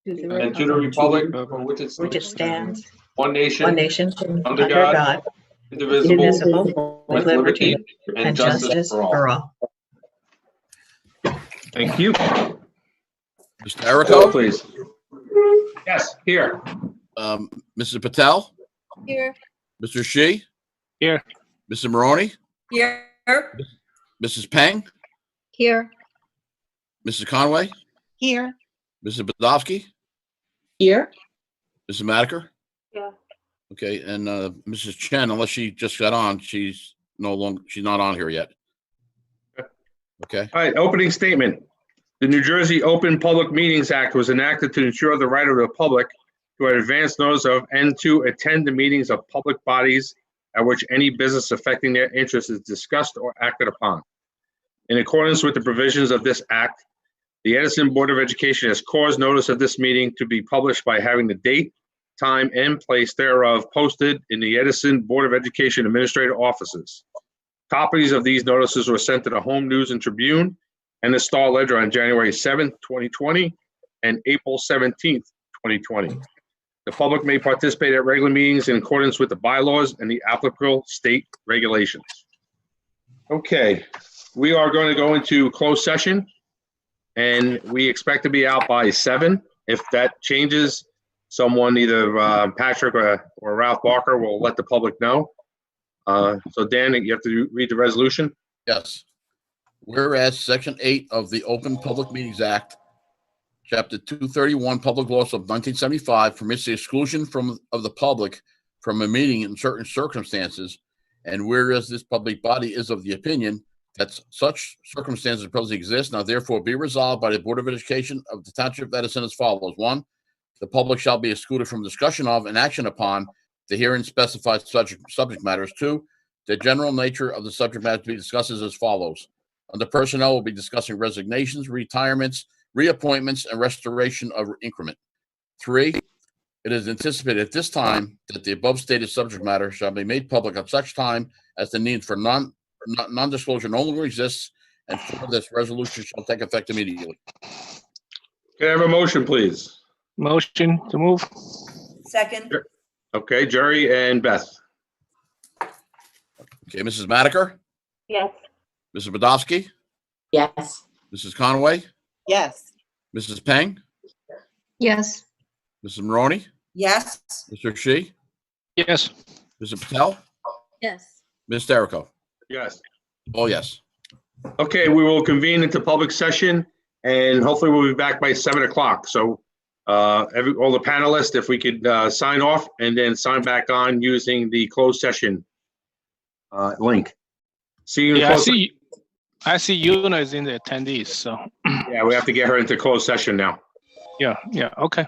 and to the republic for which it stands, one one nation, nation, under under God, God, indivisible, indivisible, with liberty and justice for all. Thank you. Mr. Call, Erico, please. Yes, here. Mrs. Patel, Here. Mr. Shi, Here. Mr. Maroney, Here. Mrs. Peng, Here. Mrs. Conway, Here. Mrs. Bodowski, Here. Mrs. Madiker. Yeah. Okay, and Mrs. Chen, unless she just got on, she's not on here yet. Okay, All right, opening statement. The New Jersey Open Public Meetings Act was enacted to ensure the right of the public to have advance notice of and to attend the meetings of public bodies at which any business affecting their interests is discussed or acted upon. In accordance with the provisions of this act, the Edison Board of Education has caused notice of this meeting to be published by having the date, time, and place thereof posted in the Edison Board of Education administrative offices. Copies of these notices were sent to the Home News and Tribune and the Star Ledger on January 7th, 2020, and April 17th, 2020. The public may participate at regular meetings in accordance with the bylaws and the applicable state regulations. Okay, we are going to go into closed session, and we expect to be out by 7. If that changes, someone, either Patrick or Ralph Barker, will let the public know. So Dan, you have to read the resolution. yes. Whereas Section 8 of the Open Public Meetings Act, Chapter 231, Public Laws of 1975 permits the exclusion of the public from a meeting in certain circumstances, and whereas this public body is of the opinion that such circumstances presently exist, now therefore be resolved by the Board of Education of the Township of Edison as follows. 1, the public shall be excluded from discussion of and action upon the herein specified subject matters. 2, the general nature of the subject matter to be discussed is as follows. Under personnel, we'll be discussing resignations, retirements, reappointments, and restoration of increment. 3, it is anticipated at this time that the above stated subject matter shall be made public at such time as the need for non-disclosure no longer exists, and 4, this resolution shall take effect immediately. Can I have a motion, please? Motion to move. Second. Okay, Jerry and Beth. Okay, Mrs. Madiker, Yes. Mrs. Bodowski, Yes. Mrs. Conway, Yes. Mrs. Peng, Yes. Mrs. Maroney, Yes. Mr. Shi, Yes. Mrs. Patel, Yes. Ms. Derico. Yes. Oh, yes. Okay, we will convene into public session, and hopefully we'll be back by 7 o'clock. So all the panelists, if we could sign off and then sign back on using the closed session link. See you in Yeah, closed. I see Yuna is in the attendees, so Yeah, we have to get her into closed session now. yeah, okay.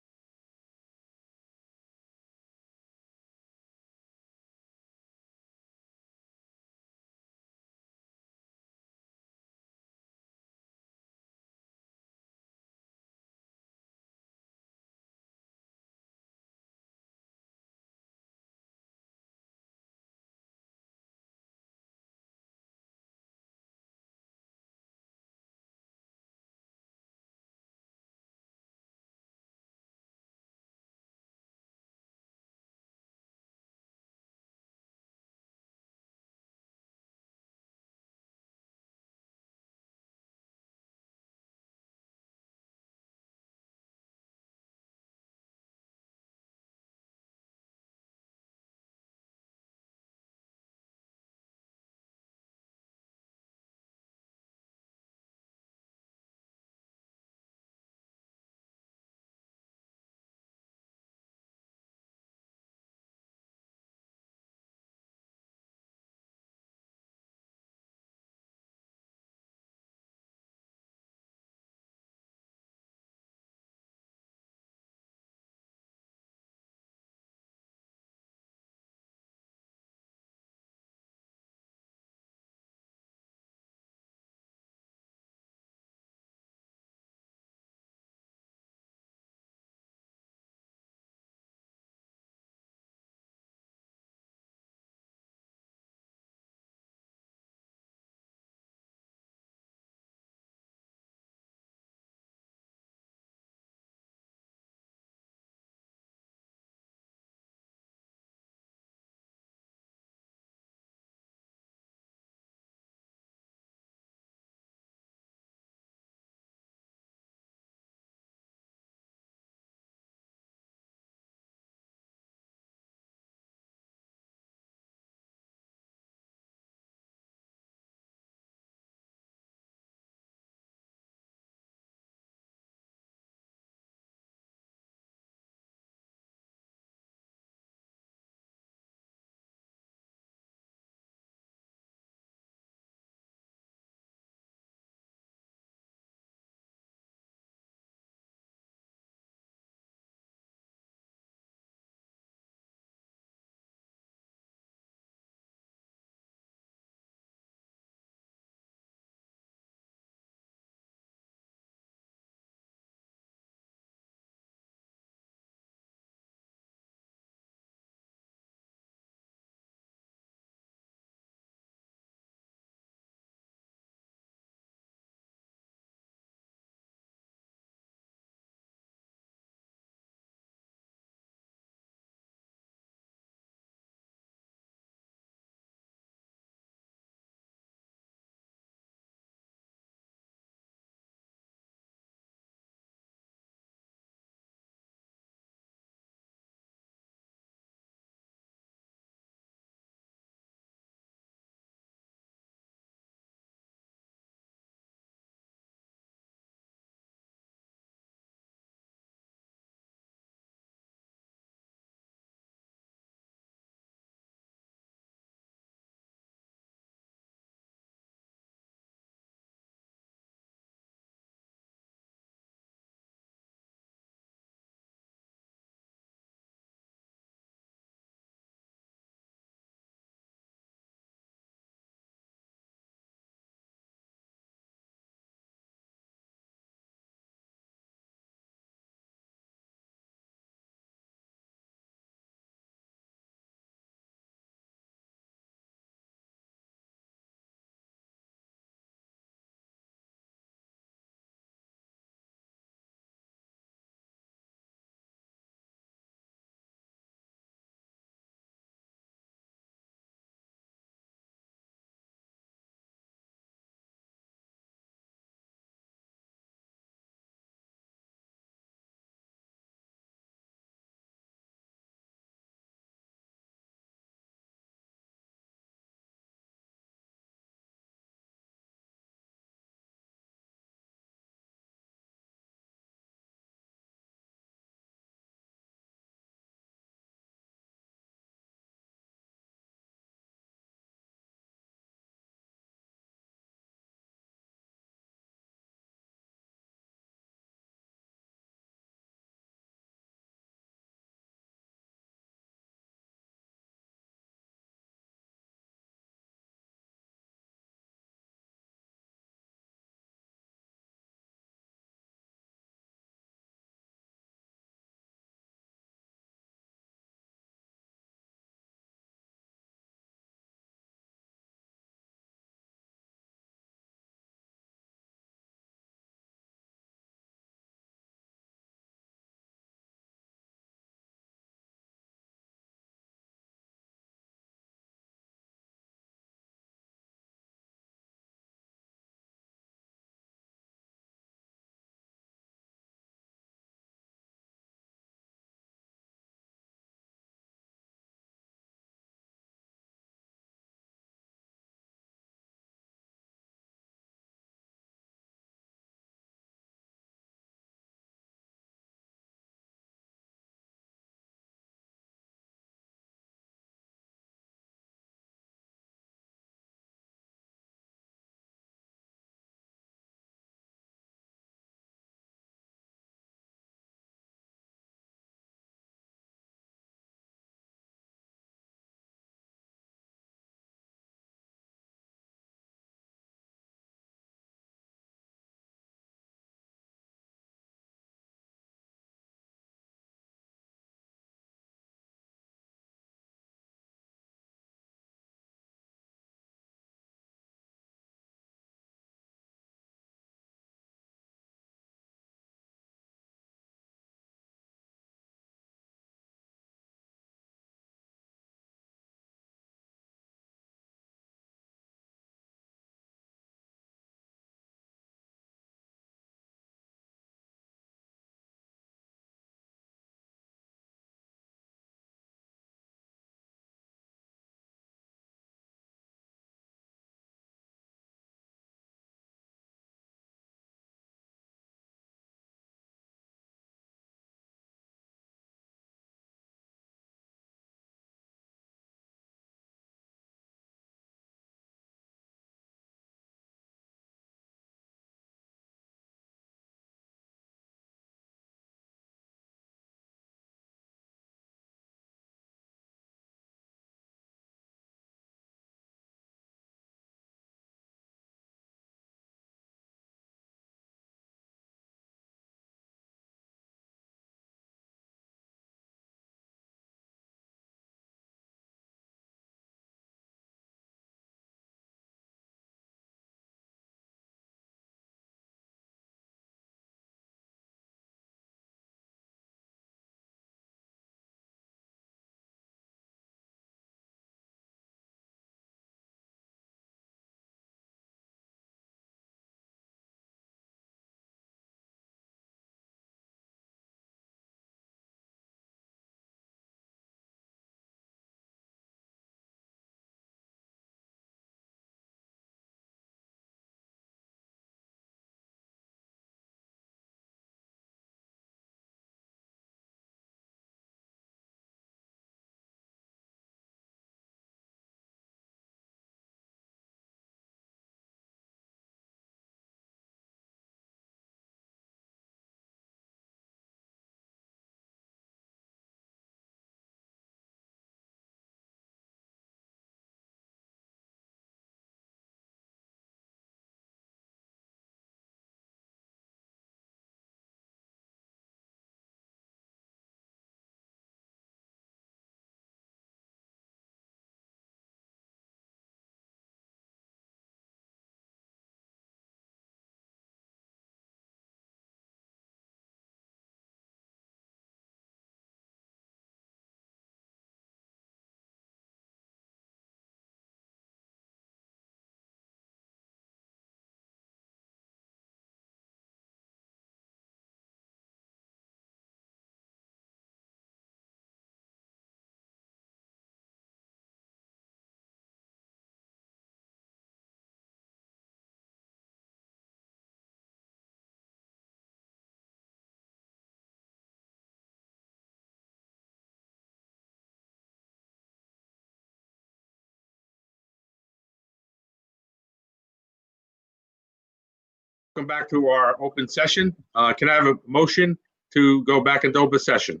Welcome back to our open session. Can I have a motion to go back into open session?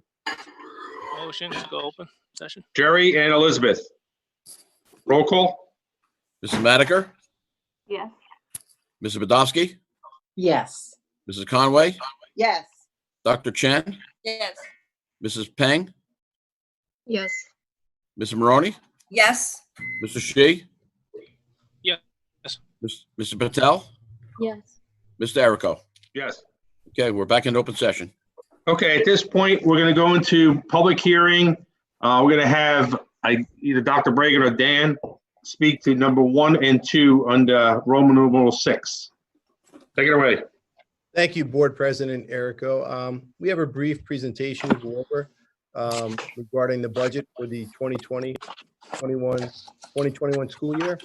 Motion to go open session. Jerry and Elizabeth. Roll call? Mrs. Madiker, Yes. Mrs. Bodowski, Yes. Mrs. Conway, Yes. Dr. Chen, Yes. Mrs. Peng, Yes. Mrs. Maroney, Yes. Mr. Shi, Yes. Mr. Patel, Yes. Mr. Erico. Yes. Okay, we're back in open session. Okay, at this point, we're going to go into public hearing. We're going to have either Dr. Bragan or Dan speak to number 1 and 2 under Roman numeral 6. Take it away. Thank you, Board President Erico. We have a brief presentation to go over regarding the budget for the 2021 school year.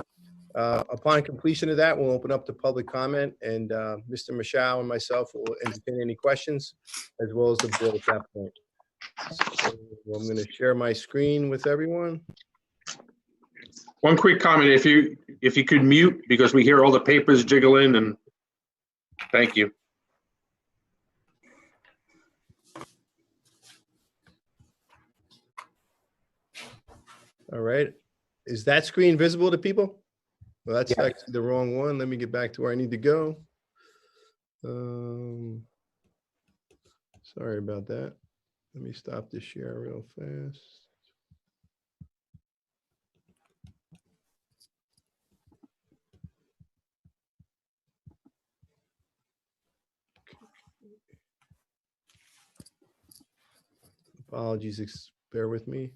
Upon completion of that, we'll open up to public comment, and Mr. Michaud and myself will entertain any questions, as well as the board at that point. So I'm going to share my screen with everyone. One quick comment, if you could mute, because we hear all the papers jiggling, and thank you. All right. Is that screen visible to people? Well, that's actually the wrong one. Let me get back to where I need to go. Sorry about that. Let me stop the share real fast. Apologies, bear with me.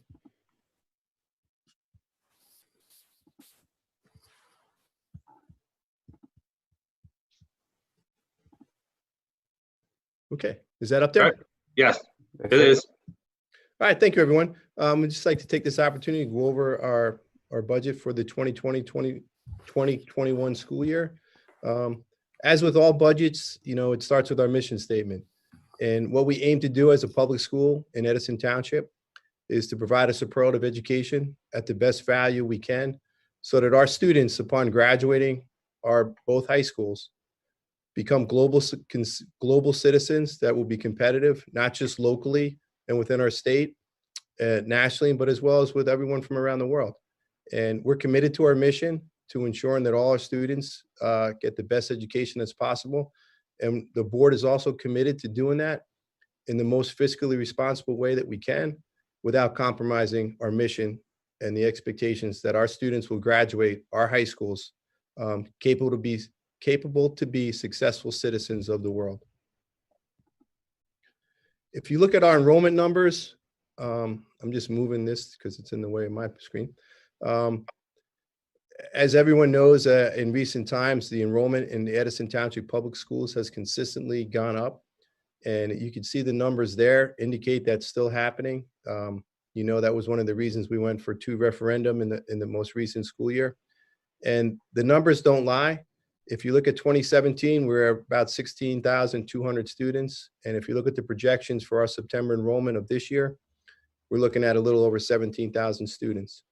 Okay, is that up there? Right. Yes, it is. All right, thank you, everyone. I'd just like to take this opportunity to go over our budget for the 2020-2021 school year. As with all budgets, it starts with our mission statement. And what we aim to do as a public school in Edison Township is to provide a superlative education at the best value we can, so that our students, upon graduating our both high schools, become global citizens that will be competitive, not just locally and within our state, nationally, but as well as with everyone from around the world. And we're committed to our mission to ensuring that all our students get the best education that's possible. And the board is also committed to doing that in the most fiscally responsible way that we can, without compromising our mission and the expectations that our students will graduate our high schools capable to be successful citizens of the world. If you look at our enrollment numbers, I'm just moving this because it's in the way of my screen. As everyone knows, in recent times, the enrollment in the Edison Township Public Schools has consistently gone up. And you can see the numbers there indicate that's still happening. That was one of the reasons we went for 2 referendum in the most recent school year. And the numbers don't lie. If you look at 2017, we're about 16,200 students. And if you look at the projections for our September enrollment of this year, we're looking at a little over 17,000 students.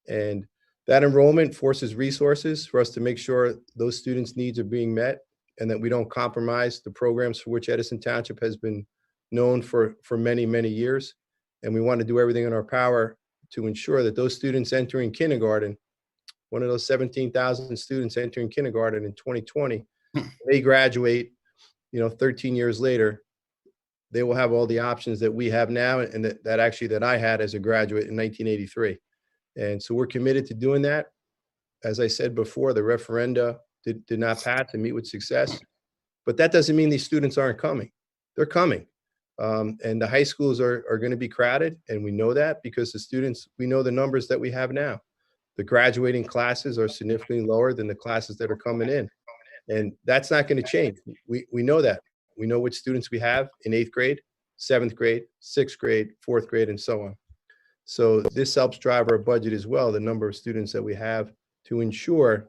And that enrollment forces resources for us to make sure those students' needs are being met, and that we don't compromise the programs for which Edison Township has been known for many, many years. And we want to do everything in our power to ensure that those students entering kindergarten, one of those 17,000 students entering kindergarten in 2020, they graduate, 13 years later, they will have all the options that we have now, and that I had as a graduate in 1983. And so we're committed to doing that. As I said before, the referenda did not pass and meet with success, but that doesn't mean these students aren't coming. They're coming. And the high schools are going to be crowded, and we know that because the students, we know the numbers that we have now. The graduating classes are significantly lower than the classes that are coming in. And that's not going to change. We know that. We know which students we have in 8th grade, 7th grade, 6th grade, 4th grade, and so on. So this helps drive our budget as well, the number of students that we have, to ensure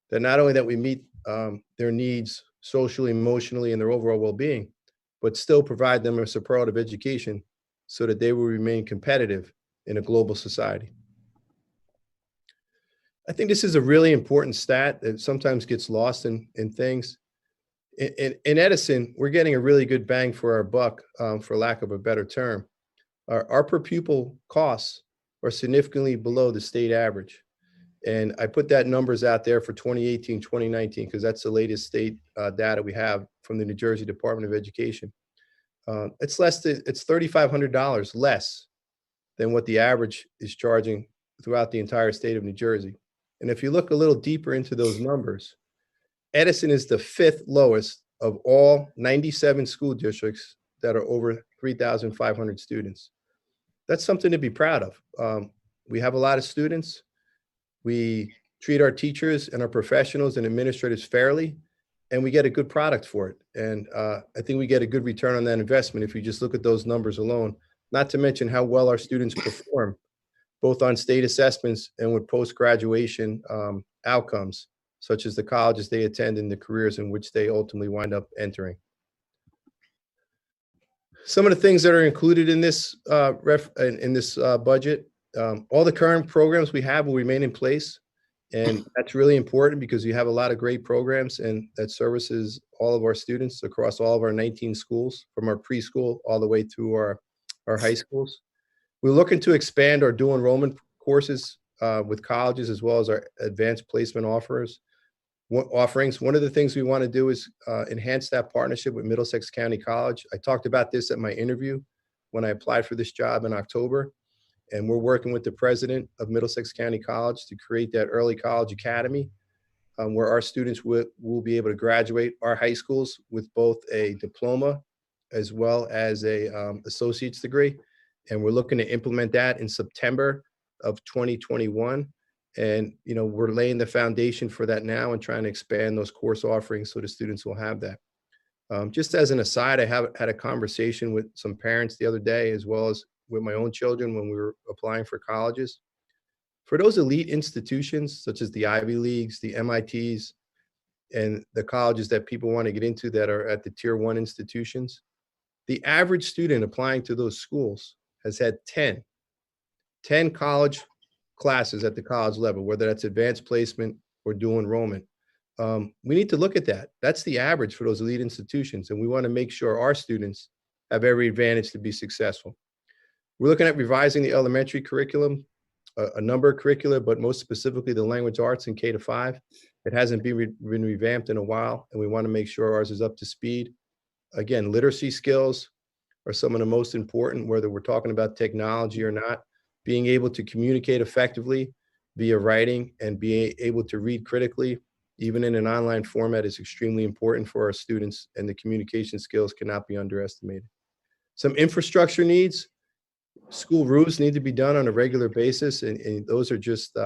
that not only that we meet their needs socially, emotionally, and their overall well-being, but still provide them a superlative education so that they will remain competitive in a global society. I think this is a really important stat that sometimes gets lost in things. In Edison, we're getting a really good bang for our buck, for lack of a better term. Our per pupil costs are significantly below the state average. And I put that numbers out there for 2018, 2019, because that's the latest state data we have from the New Jersey Department of Education. It's $3,500 less than what the average is charging throughout the entire state of New Jersey. And if you look a little deeper into those numbers, Edison is the 5th lowest of all 97 school districts that are over 3,500 students. That's something to be proud of. We have a lot of students. We treat our teachers and our professionals and administrators fairly, and we get a good product for it. And I think we get a good return on that investment if you just look at those numbers alone, not to mention how well our students perform, both on state assessments and with post-graduation outcomes, such as the colleges they attend and the careers in which they ultimately wind up entering. Some of the things that are included in this budget, all the current programs we have will remain in place. And that's really important because we have a lot of great programs and that services all of our students across all of our 19 schools, from our preschool all the way through our high schools. We're looking to expand our dual enrollment courses with colleges, as well as our advanced placement offerings. One of the things we want to do is enhance that partnership with Middlesex County College. I talked about this at my interview when I applied for this job in October. And we're working with the president of Middlesex County College to create that early college academy where our students will be able to graduate our high schools with both a diploma as well as a associate's degree. And we're looking to implement that in September of 2021. And, you know, we're laying the foundation for that now and trying to expand those course offerings so the students will have that. Just as an aside, I had a conversation with some parents the other day, as well as with my own children when we were applying for colleges. For those elite institutions, such as the Ivy Leagues, the MITs, and the colleges that people want to get into that are at the tier 1 institutions, the average student applying to those schools has had 10 college classes at the college level, whether that's advanced placement or dual enrollment. We need to look at that. That's the average for those elite institutions, and we want to make sure our students have every advantage to be successful. We're looking at revising the elementary curriculum, a number of curricula, but most specifically the language arts in K-5. It hasn't been revamped in a while, and we want to make sure ours is up to speed. Again, literacy skills are some of the most important, whether we're talking about technology or not. Being able to communicate effectively via writing and being able to read critically, even in an online format, is extremely important for our students, and the communication skills cannot be underestimated. Some infrastructure needs. School roofs need to be done on a regular basis, and those are just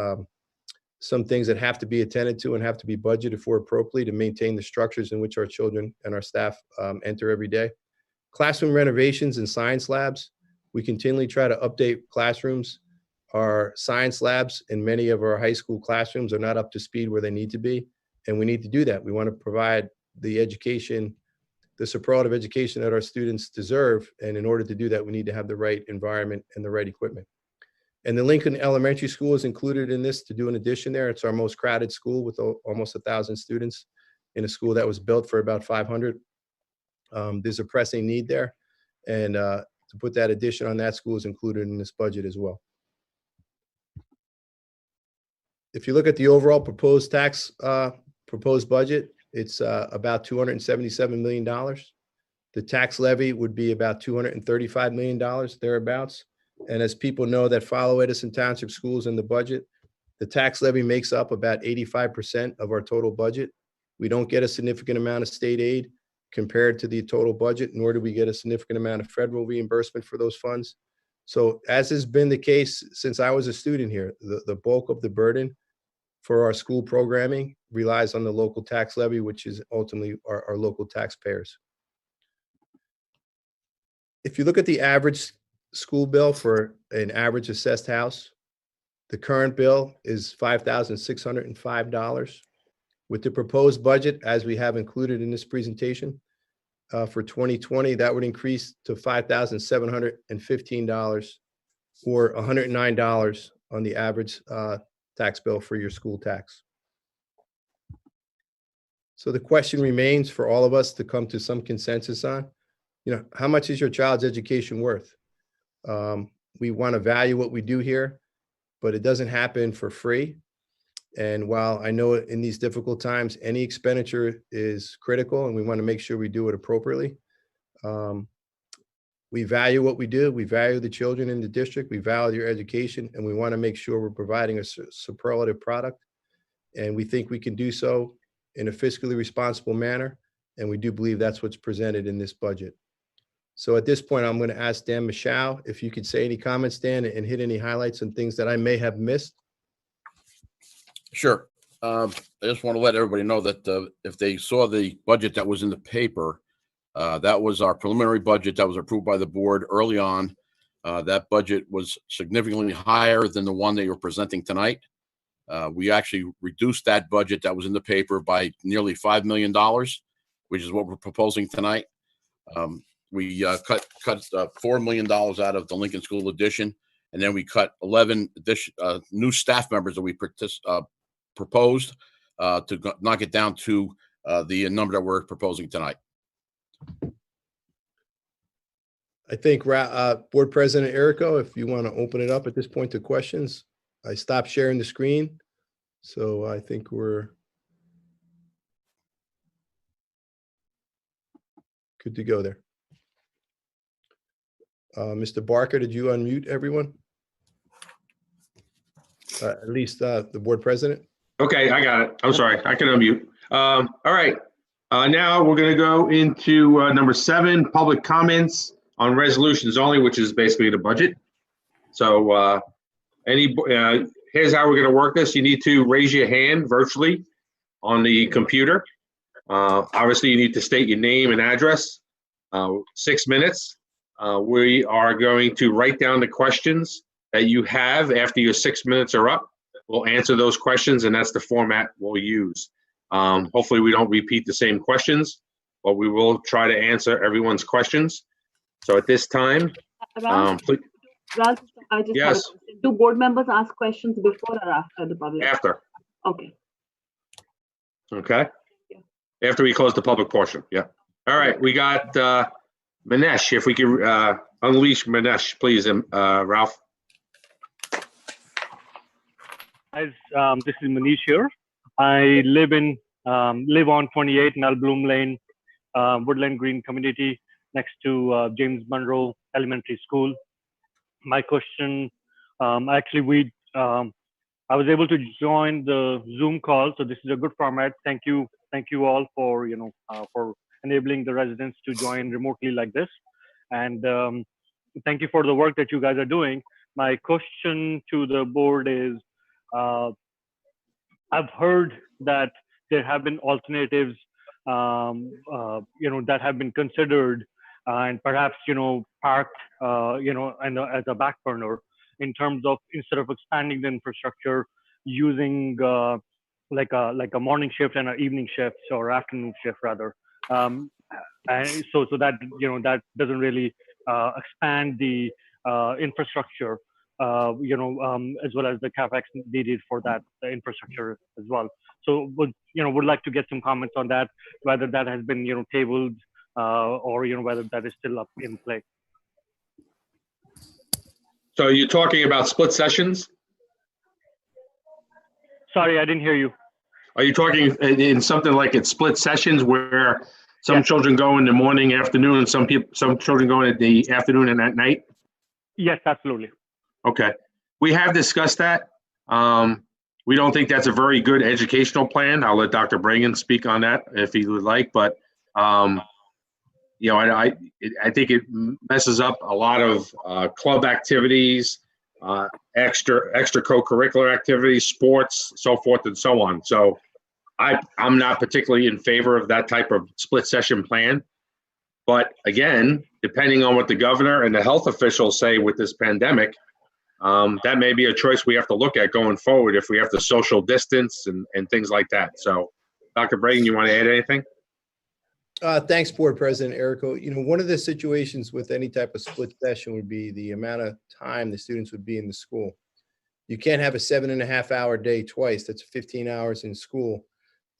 some things that have to be attended to and have to be budgeted for appropriately to maintain the structures in which our children and our staff enter every day. Classroom renovations and science labs. We continually try to update classrooms. Our science labs in many of our high school classrooms are not up to speed where they need to be, and we need to do that. We want to provide the education, the superlative education that our students deserve. And in order to do that, we need to have the right environment and the right equipment. And the Lincoln Elementary School is included in this to do an addition there. It's our most crowded school with almost 1,000 students in a school that was built for about 500. There's a pressing need there. And to put that addition on that school is included in this budget as well. If you look at the overall proposed budget, it's about $277 million. The tax levy would be about $235 million, thereabouts. And as people know that follow Edison Township schools in the budget, the tax levy makes up about 85% of our total budget. We don't get a significant amount of state aid compared to the total budget, nor do we get a significant amount of federal reimbursement for those funds. So as has been the case since I was a student here, the bulk of the burden for our school programming relies on the local tax levy, which is ultimately our local taxpayers. If you look at the average school bill for an average assessed house, the current bill is $5,605. With the proposed budget, as we have included in this presentation, for 2020, that would increase to $5,715, or $109 on the average tax bill for your school tax. So the question remains for all of us to come to some consensus on, how much is your child's education worth? We want to value what we do here, but it doesn't happen for free. And while I know in these difficult times, any expenditure is critical and we want to make sure we do it appropriately. We value what we do. We value the children in the district. We value your education, and we want to make sure we're providing a superlative product. And we think we can do so in a fiscally responsible manner. And we do believe that's what's presented in this budget. So at this point, I'm going to ask Dan Michaud if you could say any comments, Dan, and hit any highlights and things that I may have missed. Sure. I just want to let everybody know that if they saw the budget that was in the paper, that was our preliminary budget that was approved by the board early on. That budget was significantly higher than the one that you're presenting tonight. We actually reduced that budget that was in the paper by nearly $5 million, which is what we're proposing tonight. We cut $4 million out of the Lincoln School addition, and then we cut 11 new staff members that we proposed to knock it down to the number that we're proposing tonight. I think Board President Errico, if you want to open it up at this point to questions. I stopped sharing the screen, so I think we're good to go there. Mr. Barker, did you unmute everyone? At least the Board President? Okay, I got it. I'm sorry. I can unmute. All right. Now we're going to go into number 7, public comments on resolutions only, which is basically the budget. So here's how we're going to work this. You need to raise your hand virtually on the computer. Obviously, you need to state your name and address. 6 minutes. We are going to write down the questions that you have after your 6 minutes are up. We'll answer those questions, and that's the format we'll use. Hopefully, we don't repeat the same questions, but we will try to answer everyone's questions. So at this time, please. Ralph, I just Yes. have a question. Do board members ask questions before or after the public? After. Okay. Okay. After we close the public portion. Yeah. All right. We got Manesh. If we could unleash Manesh, please, Ralph. Guys, this is Manish here. I live on 28 Melbloom Lane, Woodland Green community next to James Monroe Elementary School. My question, I was able to join the Zoom call, so this is a good format. Thank you all for for enabling the residents to join remotely like this, and thank you for the work that you guys are doing. My question to the board is, I've heard that there have been alternatives, that have been considered and perhaps parked, and as a back burner in terms of, instead of expanding the infrastructure, using like a morning shift and an evening shift, or afternoon shift rather, and so that that doesn't really expand the infrastructure. As well as the CapEx needed for that infrastructure as well. So would like to get some comments on that, whether that has been tabled or whether that is still up in play. So you're talking about split sessions? Sorry, I didn't hear you. Are you talking in something like it's split sessions where some children go in the morning, afternoon, and some children go in the afternoon and at night? Yes, absolutely. Okay. We have discussed that. We don't think that's a very good educational plan. I'll let Dr. Brangan speak on that if he would like, but I think it messes up a lot of club activities, extra co-curricular activities, sports, so forth and so on. So I'm not particularly in favor of that type of split session plan. But again, depending on what the governor and the health officials say with this pandemic, that may be a choice we have to look at going forward if we have to social distance and things like that. So, Dr. Brangan, you want to add anything? Thanks, Board President Errico. One of the situations with any type of split session would be the amount of time the students would be in the school. You can't have a 7.5-hour day twice. That's 15 hours in school.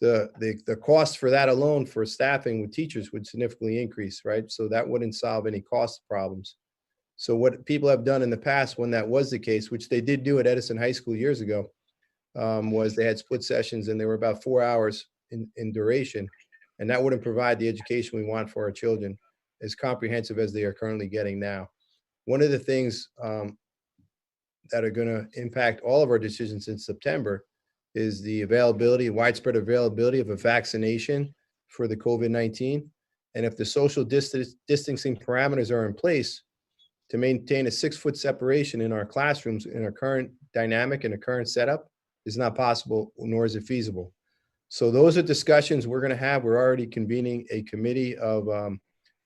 the cost for that alone for staffing with teachers would significantly increase, right? So that wouldn't solve any cost problems. So what people have done in the past when that was the case, which they did do at Edison High School years ago, was they had split sessions and they were about 4 hours in duration. And that wouldn't provide the education we want for our children as comprehensive as they are currently getting now. One of the things that are going to impact all of our decisions in September is the widespread availability of a vaccination for the COVID-19. And if the social distancing parameters are in place to maintain a 6-foot separation in our classrooms in our current dynamic and the current setup is not possible, nor is it feasible. So those are discussions we're going to have. We're already convening a committee for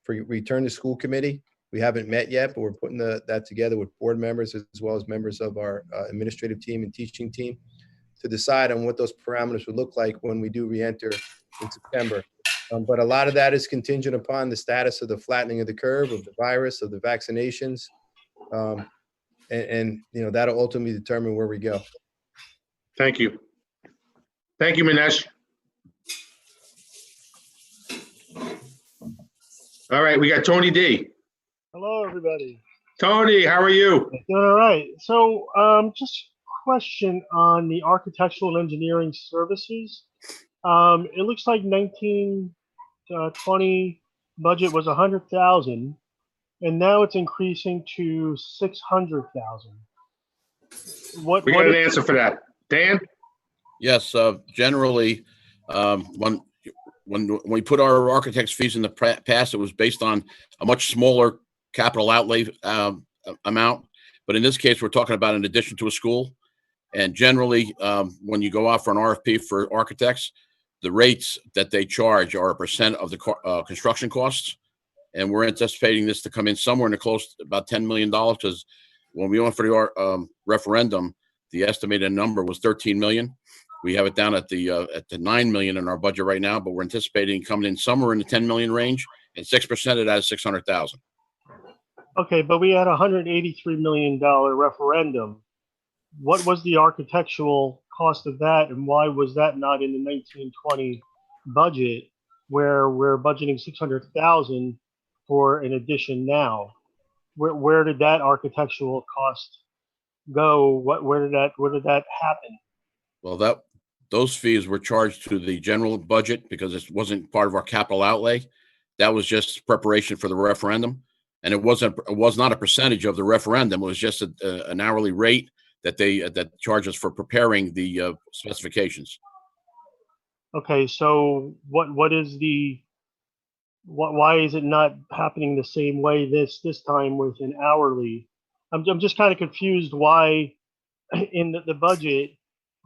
return to school committee. We haven't met yet, but we're putting that together with board members as well as members of our administrative team and teaching team to decide on what those parameters would look like when we do re-enter in September. But a lot of that is contingent upon the status of the flattening of the curve of the virus, of the vaccinations. And that'll ultimately determine where we go. Thank you. Thank you, Manesh. All right, we got Tony D. Hello, everybody. Tony, how are you? Doing all right. So, just a question on the architectural and engineering services. It looks like 1920 budget was 100,000, and now it's increasing to 600,000. We got an answer for that, Dan. Yes, generally, when we put our architect's fees in the past, it was based on a much smaller capital outlay amount. But in this case, we're talking about in addition to a school. And generally, when you go out for an RFP for architects, the rates that they charge are a percent of the construction costs. And we're anticipating this to come in somewhere in the close to about $10 million, because when we went for the referendum, the estimated number was 13 million. We have it down at the 9 million in our budget right now, but we're anticipating coming in somewhere in the 10 million range, and 6% of that is 600,000. Okay, but we had a $183 million referendum. What was the architectural cost of that, and why was that not in the 1920 budget, where we're budgeting 600,000 for an addition now? Where did that architectural cost go? Where did that happen? Well, those fees were charged to the general budget because it wasn't part of our capital outlay. That was just preparation for the referendum, and it was not a percentage of the referendum. It was just an hourly rate that charges for preparing the specifications. Okay, so why is it not happening the same way this time with an hourly? I'm just kind of confused why in the budget,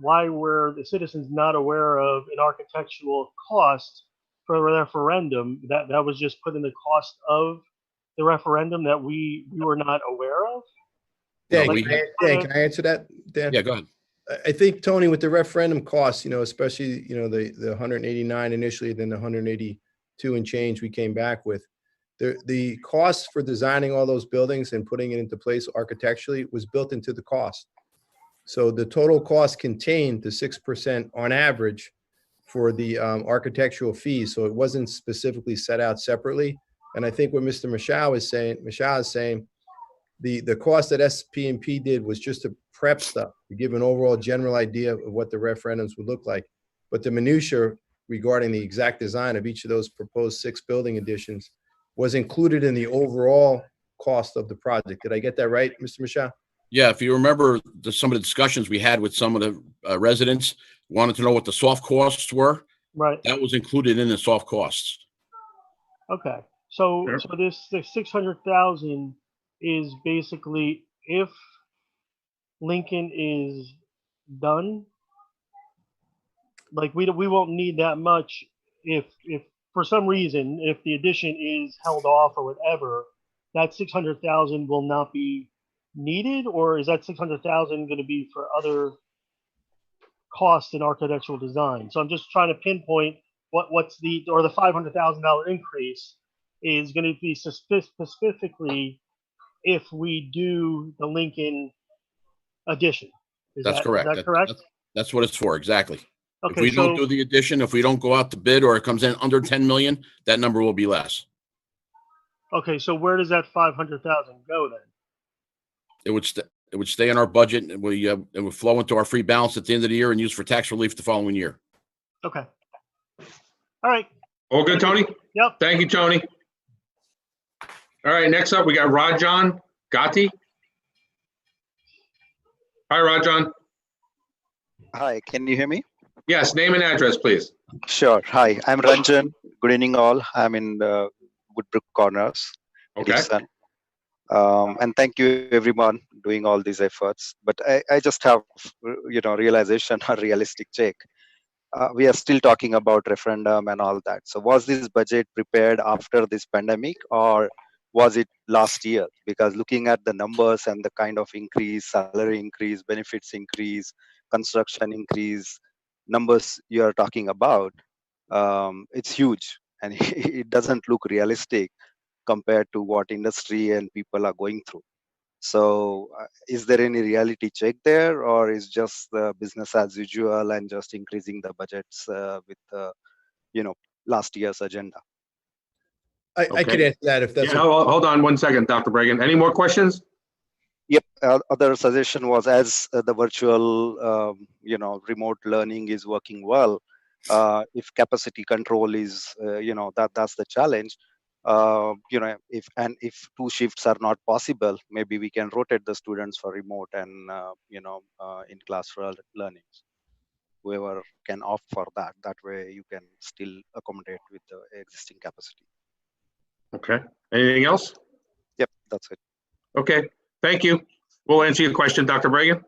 why were the citizens not aware of an architectural cost for a referendum that was just put in the cost of the referendum that we were not aware of? Dan, can I answer that, Dan? Yeah, go ahead. I think, Tony, with the referendum costs, especially, the 189 initially, then the 182 and change we came back with, the cost for designing all those buildings and putting it into place architecturally was built into the cost. So the total cost contained the 6% on average for the architectural fees. So it wasn't specifically set out separately. And I think what Mr. Michaud is saying, the cost that SP&P did was just to prep stuff, to give an overall general idea of what the referendums would look like. But the minutia regarding the exact design of each of those proposed 6 building additions was included in the overall cost of the project. Did I get that right, Mr. Michaud? Yeah, if you remember some of the discussions we had with some of the residents, wanted to know what the soft costs were. Right. That was included in the soft costs. Okay, so Sure. so this 600,000 is basically if Lincoln is done. Like we won't need that much if for some reason if the addition is held off or whatever, that 600,000 will not be needed, or is that 600,000 going to be for other costs in architectural design? So I'm just trying to pinpoint what's the $500,000 increase is going to be specifically if we do the Lincoln addition. That's correct. Is that correct? That's what it's for, exactly. If Okay, we don't so, do the addition, if we don't go out to bid or it comes in under 10 million, that number will be less. okay, so where does that 500,000 go then? It would stay in our budget and it would flow into our free balance at the end of the year and use for tax relief the following year. Okay. All right. All good, Tony? Yep. Thank you, Tony. All right, next up, we got Rajan Gatti. Hi, Rajan. Hi, can you hear me? Yes, name and address, please. Sure. Hi, I'm Ranjan. Good evening, all. I'm in Woodbrook Corners, Okay. Edison. And thank you, everyone, doing all these efforts. But I just have, realization or realistic check. We are still talking about referendum and all that. So was this budget prepared after this pandemic, or was it last year? Because looking at the numbers and the kind of increase, salary increase, benefits increase, construction increase, numbers you are talking about, it's huge, and it doesn't look realistic compared to what industry and people are going through. So is there any reality check there, or is just the business as usual and just increasing the budgets with last year's agenda? I could answer that if that's. Yeah, hold on one second, Dr. Bregan. Any more questions? Yep. Other suggestion was, as the virtual, remote learning is working well, if capacity control is, that's the challenge. If 2 shifts are not possible, maybe we can rotate the students for remote and in class learning. Whoever can opt for that. That way, you can still accommodate with the existing capacity. Okay. Anything else? Yep, that's it. Okay. Thank you. We'll answer your question, Dr. Bregan.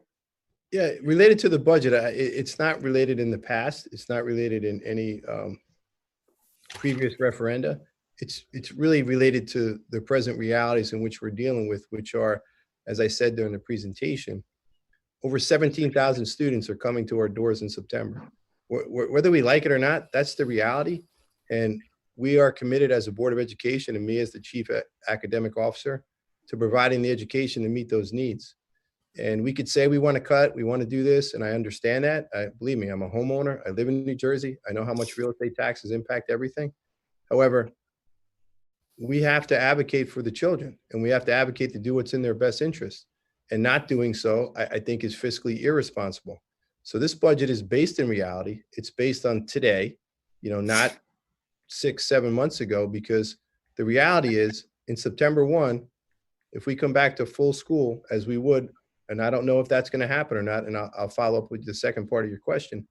Yeah, related to the budget, it's not related in the past. It's not related in any previous referenda. It's really related to the present realities in which we're dealing with, which are, as I said during the presentation, over 17,000 students are coming to our doors in September. Whether we like it or not, that's the reality. And we are committed as a Board of Education, and me as the Chief Academic Officer, to providing the education to meet those needs. And we could say we want to cut, we want to do this, and I understand that. Believe me, I'm a homeowner. I live in New Jersey. I know how much real estate taxes impact everything. However, we have to advocate for the children, and we have to advocate to do what's in their best interest. And not doing so, I think, is fiscally irresponsible. So this budget is based in reality. It's based on today, not 6-7 months ago, because the reality is in September 1, if we come back to full school as we would, and I don't know if that's going to happen or not, and I'll follow up with the second part of your question.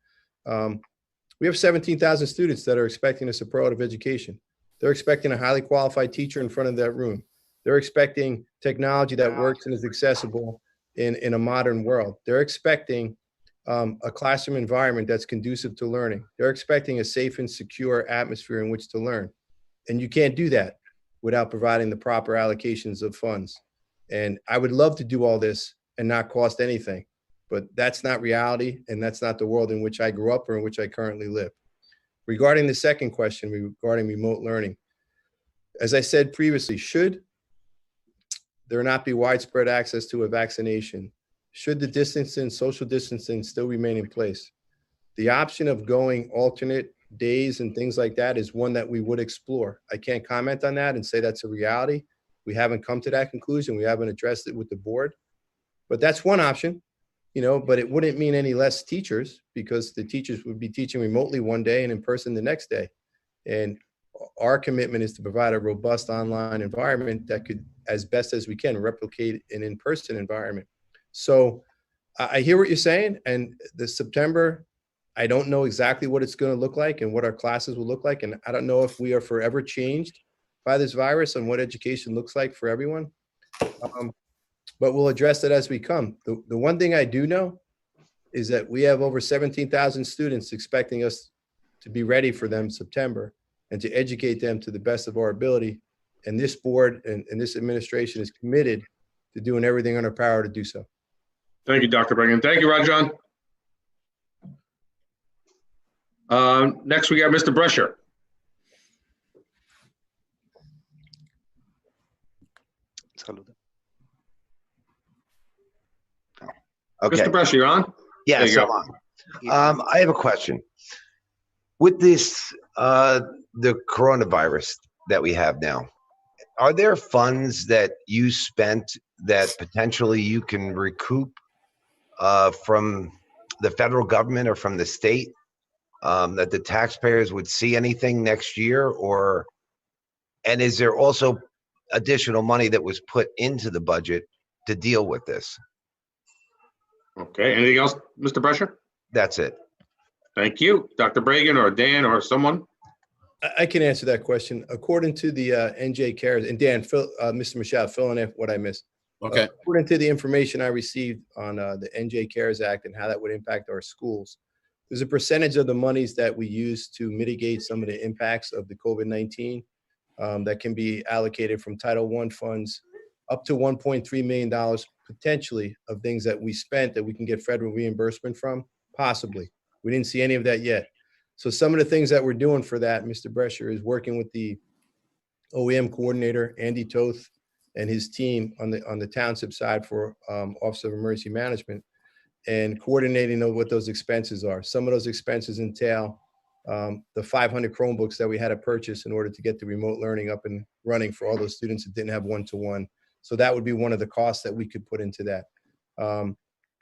We have 17,000 students that are expecting a superlative education. They're expecting a highly qualified teacher in front of that room. They're expecting technology that works and is accessible in a modern world. They're expecting a classroom environment that's conducive to learning. They're expecting a safe and secure atmosphere in which to learn. And you can't do that without providing the proper allocations of funds. And I would love to do all this and not cost anything, but that's not reality, and that's not the world in which I grew up or in which I currently live. Regarding the second question, regarding remote learning, as I said previously, should there not be widespread access to a vaccination? Should the distancing, social distancing still remain in place? The option of going alternate days and things like that is one that we would explore. I can't comment on that and say that's a reality. We haven't come to that conclusion. We haven't addressed it with the board, but that's one option, but it wouldn't mean any less teachers, because the teachers would be teaching remotely one day and in person the next day. And our commitment is to provide a robust online environment that could, as best as we can, replicate an in-person environment. So I hear what you're saying. And the September, I don't know exactly what it's going to look like and what our classes will look like. And I don't know if we are forever changed by this virus and what education looks like for everyone. But we'll address it as we come. The one thing I do know is that we have over 17,000 students expecting us to be ready for them in September and to educate them to the best of our ability. And this board and this administration is committed to doing everything in our power to do so. Thank you, Dr. Bregan. Thank you, Rajan. Next, we got Mr. Brescher. Okay. Mr. Brescher, you're on? Yes, There you I'm on. I have a question. with this, the coronavirus that we have now, are there funds that you spent that potentially you can recoup from the federal government or from the state, that the taxpayers would see anything next year? And is there also additional money that was put into the budget to deal with this? Okay, anything else, Mr. Brescher? That's it. Thank you. Dr. Bragan or Dan or someone? I can answer that question. According to the NJ CARES, and Dan, Mr. Michelle, fill in if what I missed. Okay. According to the information I received on the NJ CARES Act and how that would impact our schools, there's a percentage of the monies that we use to mitigate some of the impacts of the COVID-19 that can be allocated from Title I funds up to $1.3 million potentially of things that we spent that we can get federal reimbursement from, possibly. We didn't see any of that yet. So some of the things that we're doing for that, Mr. Brescher, is working with the OEM coordinator, Andy Toth, and his team on the township side for Office of Emergency Management, and coordinating what those expenses are. Some of those expenses entail the 500 Chromebooks that we had to purchase in order to get the remote learning up and running for all those students that didn't have one-to-one. So that would be one of the costs that we could put into that.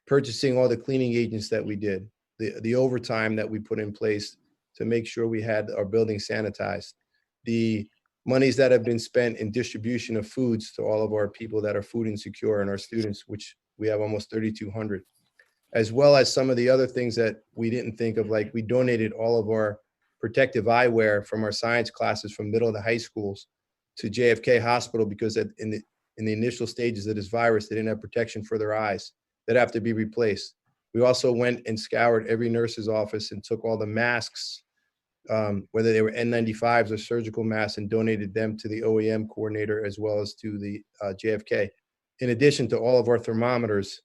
Purchasing all the cleaning agents that we did, the overtime that we put in place to make sure we had our building sanitized, the monies that have been spent in distribution of foods to all of our people that are food insecure and our students, which we have almost 3,200, as well as some of the other things that we didn't think of, like we donated all of our protective eyewear from our science classes from middle to high schools to JFK Hospital, because in the initial stages of this virus, they didn't have protection for their eyes that have to be replaced. We also went and scoured every nurse's office and took all the masks, whether they were N95s or surgical masks, and donated them to the OEM coordinator as well as to the JFK. In addition to all of our thermometers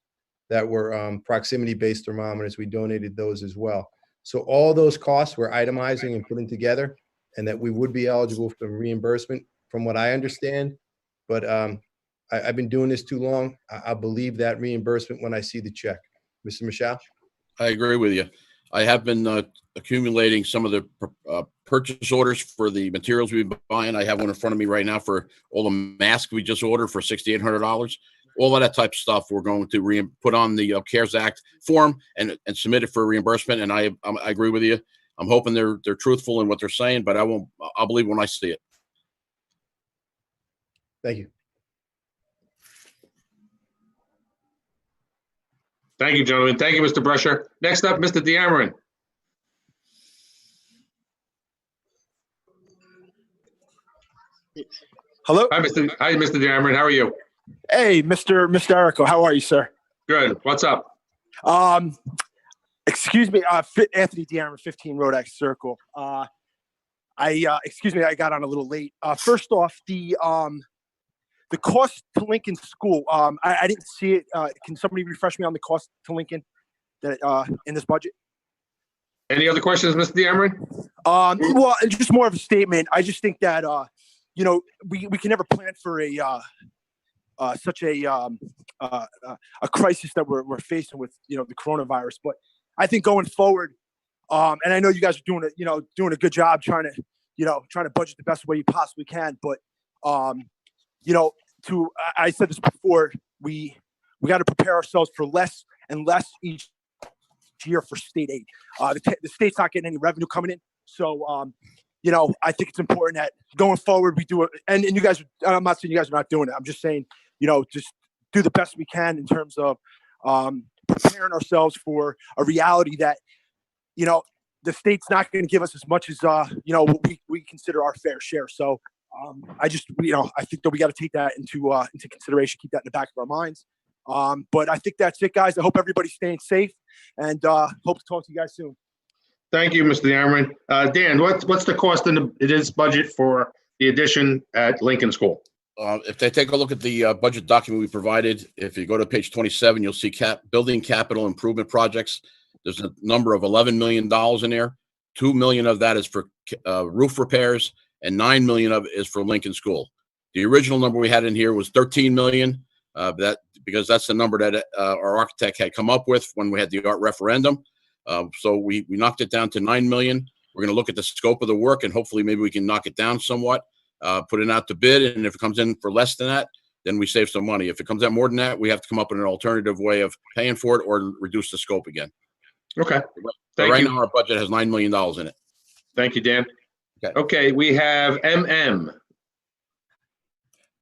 that were proximity-based thermometers, we donated those as well. So all those costs we're itemizing and putting together, and that we would be eligible for reimbursement from what I understand. But I've been doing this too long. I believe that reimbursement when I see the check. Mr. Michelle? I agree with you. I have been accumulating some of the purchase orders for the materials we've been buying. I have one in front of me right now for all the masks we just ordered for $6,800. All of that type of stuff we're going to put on the CARES Act form and submit it for reimbursement. And I agree with you. I'm hoping they're truthful in what they're saying, but I'll believe when I see it. Thank you. Thank you, gentlemen. Thank you, Mr. Brescher. Next up, Mr. Deamarin. Hello. Hi, Mr. Deamarin. How are you? Hey, Mr. Erico. How are you, sir? Good. What's up? Excuse me, Anthony Deamarin, 15 Rodex Circle. Excuse me, I got on a little late. First off, the cost to Lincoln School. I didn't see it. Can somebody refresh me on the cost to Lincoln that in this budget? Any other questions, Mr. Deamarin? Well, just more of a statement. I just think that we can never plan for such a crisis that we're facing with the coronavirus. But I think going forward, and I know you guys are doing a good job trying to budget the best way you possibly can. But I said this before, we got to prepare ourselves for less and less each year for state aid. The state's not getting any revenue coming in. So, I think it's important that going forward we do it. And you guys, I'm not saying you guys are not doing it. I'm just saying, just do the best we can in terms of preparing ourselves for a reality that, the state's not going to give us as much as, we consider our fair share. So, I think that we got to take that into consideration, keep that in the back of our minds. But I think that's it, guys. I hope everybody's staying safe, and hope to talk to you guys soon. Thank you, Mr. Deamarin. Dan, what's the cost in this budget for the addition at Lincoln School? If they take a look at the budget document we provided, if you go to page 27, you'll see building capital improvement projects. There's a number of $11 million in there. $2 million of that is for roof repairs, and $9 million of it is for Lincoln School. The original number we had in here was $13 million, because that's the number that our architect had come up with when we had the art referendum. So we knocked it down to $9 million. We're going to look at the scope of the work and hopefully maybe we can knock it down somewhat, put it out to bid. And if it comes in for less than that, then we save some money. If it comes out more than that, we have to come up with an alternative way of paying for it or reduce the scope again. Okay. But Thank right you. now, our budget has $9 million in it. Thank you, Dan. Okay. Okay, we have MM.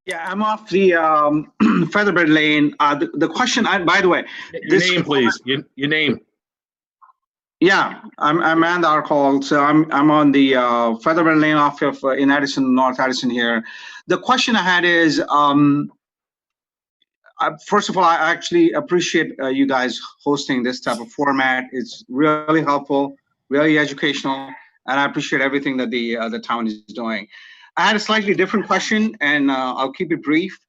Yeah, I'm off the Featherbed Lane. The question, by the way, Your name, please. Your name. Yeah, I'm Amanda Arkall. So I'm on the Featherbed Lane off of in Addison, North Addison here. The question I had is, first of all, I actually appreciate you guys hosting this type of format. It's really helpful, really educational, and I appreciate everything that the town is doing. I had a slightly different question, and I'll keep it brief.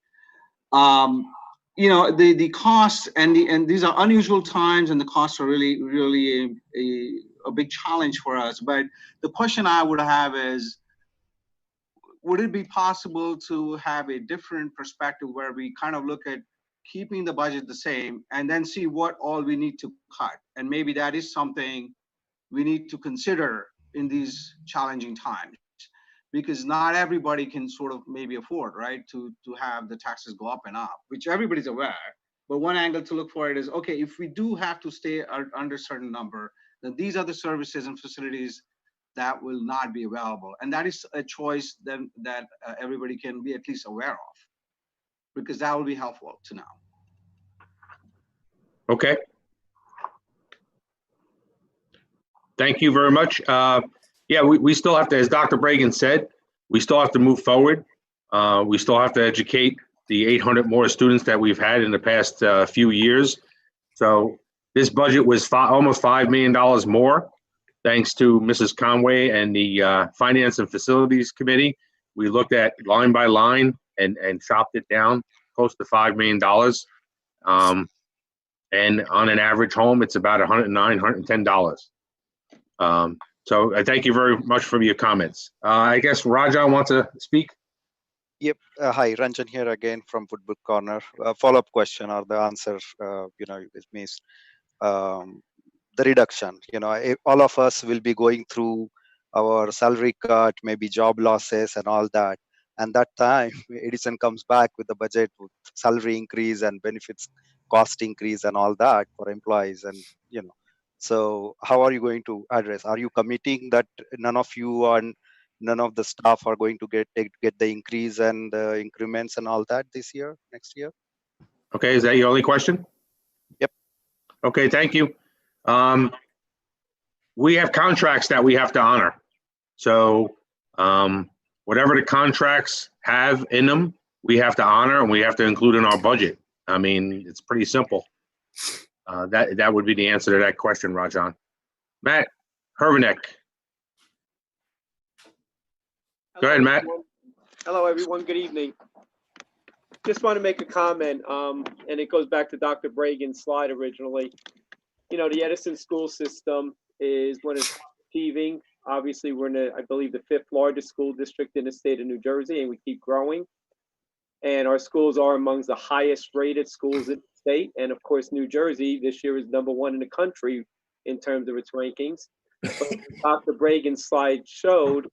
You know, the costs and these are unusual times, and the costs are really a big challenge for us. But the question I would have is, would it be possible to have a different perspective where we kind of look at keeping the budget the same and then see what all we need to cut? And maybe that is something we need to consider in these challenging times, because not everybody can sort of maybe afford, right, to have the taxes go up and up, which everybody's aware. But one angle to look for it is, okay, if we do have to stay under a certain number, then these are the services and facilities that will not be available. And that is a choice that everybody can be at least aware of, because that will be helpful to know. Okay. Thank you very much. Yeah, we still have to, as Dr. Bragan said, we still have to move forward. We still have to educate the 800 more students that we've had in the past few years. So this budget was almost $5 million more, thanks to Mrs. Conway and the Finance and Facilities Committee. We looked at line by line and chopped it down close to $5 million. And on an average home, it's about $109, $110. So I thank you very much for your comments. I guess Raja wants to speak. Yep. Hi, Ranjan here again from Football Corner. Follow-up question or the answer, you know, is missed. The reduction, you know, all of us will be going through our salary cut, maybe job losses and all that. And that time, Edison comes back with the budget with salary increase and benefits cost increase and all that for employees. And, you know, so how are you going to address? Are you committing that none of you and none of the staff are going to get the increase and the increments and all that this year, next year? Okay, is that your only question? Yep. Okay, thank you. We have contracts that we have to honor. So whatever the contracts have in them, we have to honor and we have to include in our budget. I mean, it's pretty simple. That would be the answer to that question, Rajan. Matt Hervanek. Go ahead, Matt. Hello, everyone. Good evening. Just want to make a comment, and it goes back to Dr. Bragan's slide originally. You know, the Edison school system is one of achieving. Obviously, we're in, I believe, the 5th largest school district in the state of New Jersey, and we keep growing. And our schools are amongst the highest rated schools in the state. And of course, New Jersey this year is #1 in the country in terms of its rankings. But Dr. Bragan's slide showed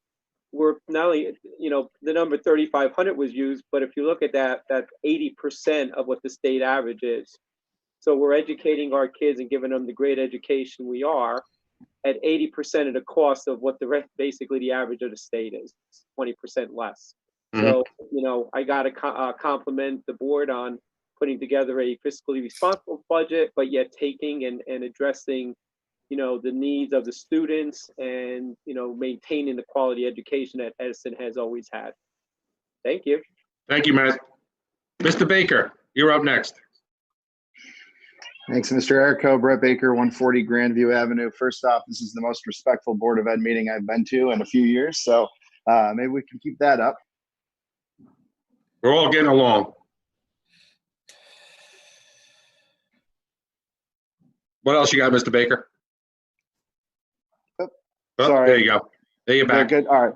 we're not only, you know, the number 3,500 was used, but if you look at that, that's 80% of what the state average is. So we're educating our kids and giving them the great education we are at 80% of the cost of what the rest, basically the average of the state is, 20% less. So, you know, I got to compliment the board on putting together a fiscally responsible budget, but yet taking and addressing, you know, the needs of the students and, you know, maintaining the quality education that Edison has always had. Thank you. Thank you, Matt. Mr. Baker, you're up next. Thanks, Mr. Errico. Brett Baker, 140 Grandview Avenue. First off, this is the most respectful Board of Ed meeting I've been to in a few years, so maybe we can keep that up. We're all getting along. What else you got, Mr. Baker? Oh, sorry. There you go. There you're back. Good. All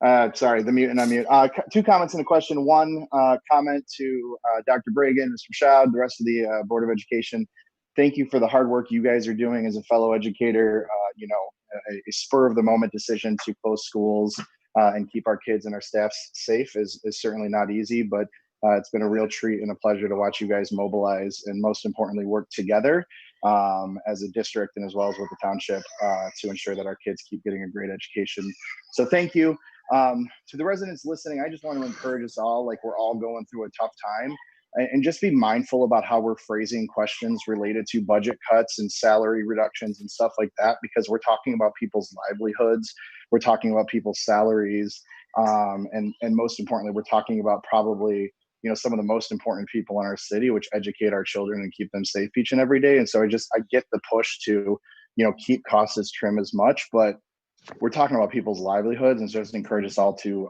right. Sorry, the mute and unmute. 2 comments and a question. One comment to Dr. Bragan, Mr. Schaud, the rest of the Board of Education. thank you for the hard work you guys are doing as a fellow educator. A spur of the moment decision to close schools and keep our kids and our staffs safe is certainly not easy, but it's been a real treat and a pleasure to watch you guys mobilize and most importantly work together as a district and as well as with the township to ensure that our kids keep getting a great education. So thank you. To the residents listening, I just want to encourage us all, like we're all going through a tough time, and just be mindful about how we're phrasing questions related to budget cuts and salary reductions and stuff like that, because we're talking about people's livelihoods, we're talking about people's salaries, and most importantly, we're talking about probably some of the most important people in our city, which educate our children and keep them safe each and every day. And so I get the push to keep costs as trim as much, but we're talking about people's livelihoods, and so just encourage us all to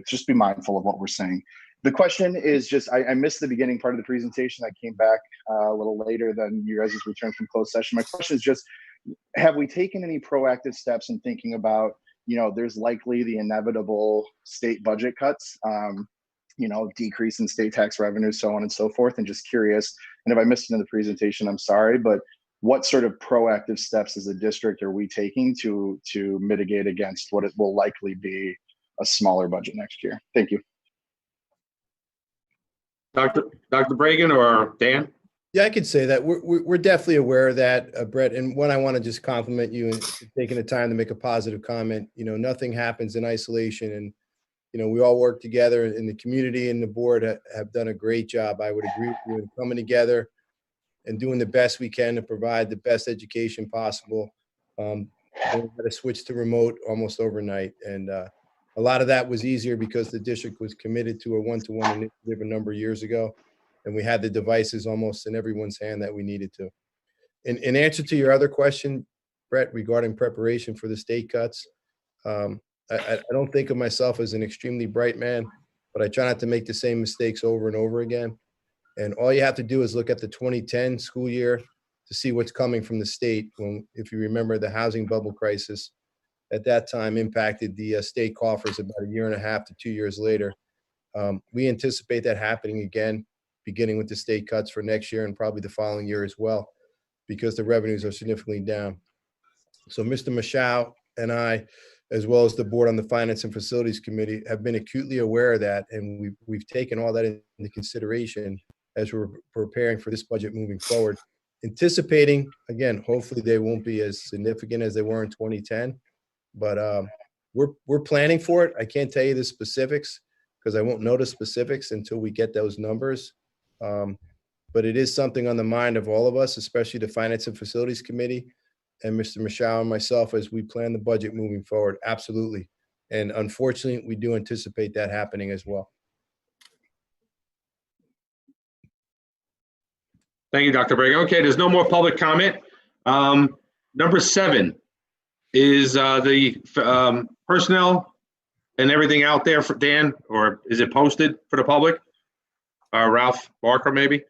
just be mindful of what we're saying. The question is just, I missed the beginning part of the presentation. I came back a little later than you guys' return from closed session. My question is just, have we taken any proactive steps in thinking about, there's likely the inevitable state budget cuts, decrease in state tax revenue, so on and so forth, and just curious, and if I missed it in the presentation, I'm sorry, but what sort of proactive steps as a district are we taking to mitigate against what it will likely be a smaller budget next year? Thank you. Dr. Bregan or Dan? Yeah, I could say that we're definitely aware of that, Brett. And one, I want to just compliment you and taking the time to make a positive comment. Nothing happens in isolation, and we all work together, and the community and the board have done a great job. I would agree with you in coming together and doing the best we can to provide the best education possible. We had to switch to remote almost overnight, and a lot of that was easier because the district was committed to a one-to-one initiative a number of years ago, and we had the devices almost in everyone's hand that we needed to. In answer to your other question, Brett, regarding preparation for the state cuts, I don't think of myself as an extremely bright man, but I try not to make the same mistakes over and over again. And all you have to do is look at the 2010 school year to see what's coming from the state. If you remember, the housing bubble crisis at that time impacted the state coffers about a year and a half to 2 years later. We anticipate that happening again, beginning with the state cuts for next year and probably the following year as well, because the revenues are significantly down. So Mr. Michaud and I, as well as the board on the Finance and Facilities Committee, have been acutely aware of that, and we've taken all that into consideration as we're preparing for this budget moving forward, anticipating, again, hopefully they won't be as significant as they were in 2010, but we're planning for it. I can't tell you the specifics because I won't know the specifics until we get those numbers, but it is something on the mind of all of us, especially the Finance and Facilities Committee and Mr. Michaud and myself as we plan the budget moving forward. Absolutely. And unfortunately, we do anticipate that happening as well. Thank you, Dr. Bregan. Okay, there's no more public comment. Number 7 is the personnel and everything out there for Dan, or is it posted for the public? Ralph Barker, maybe?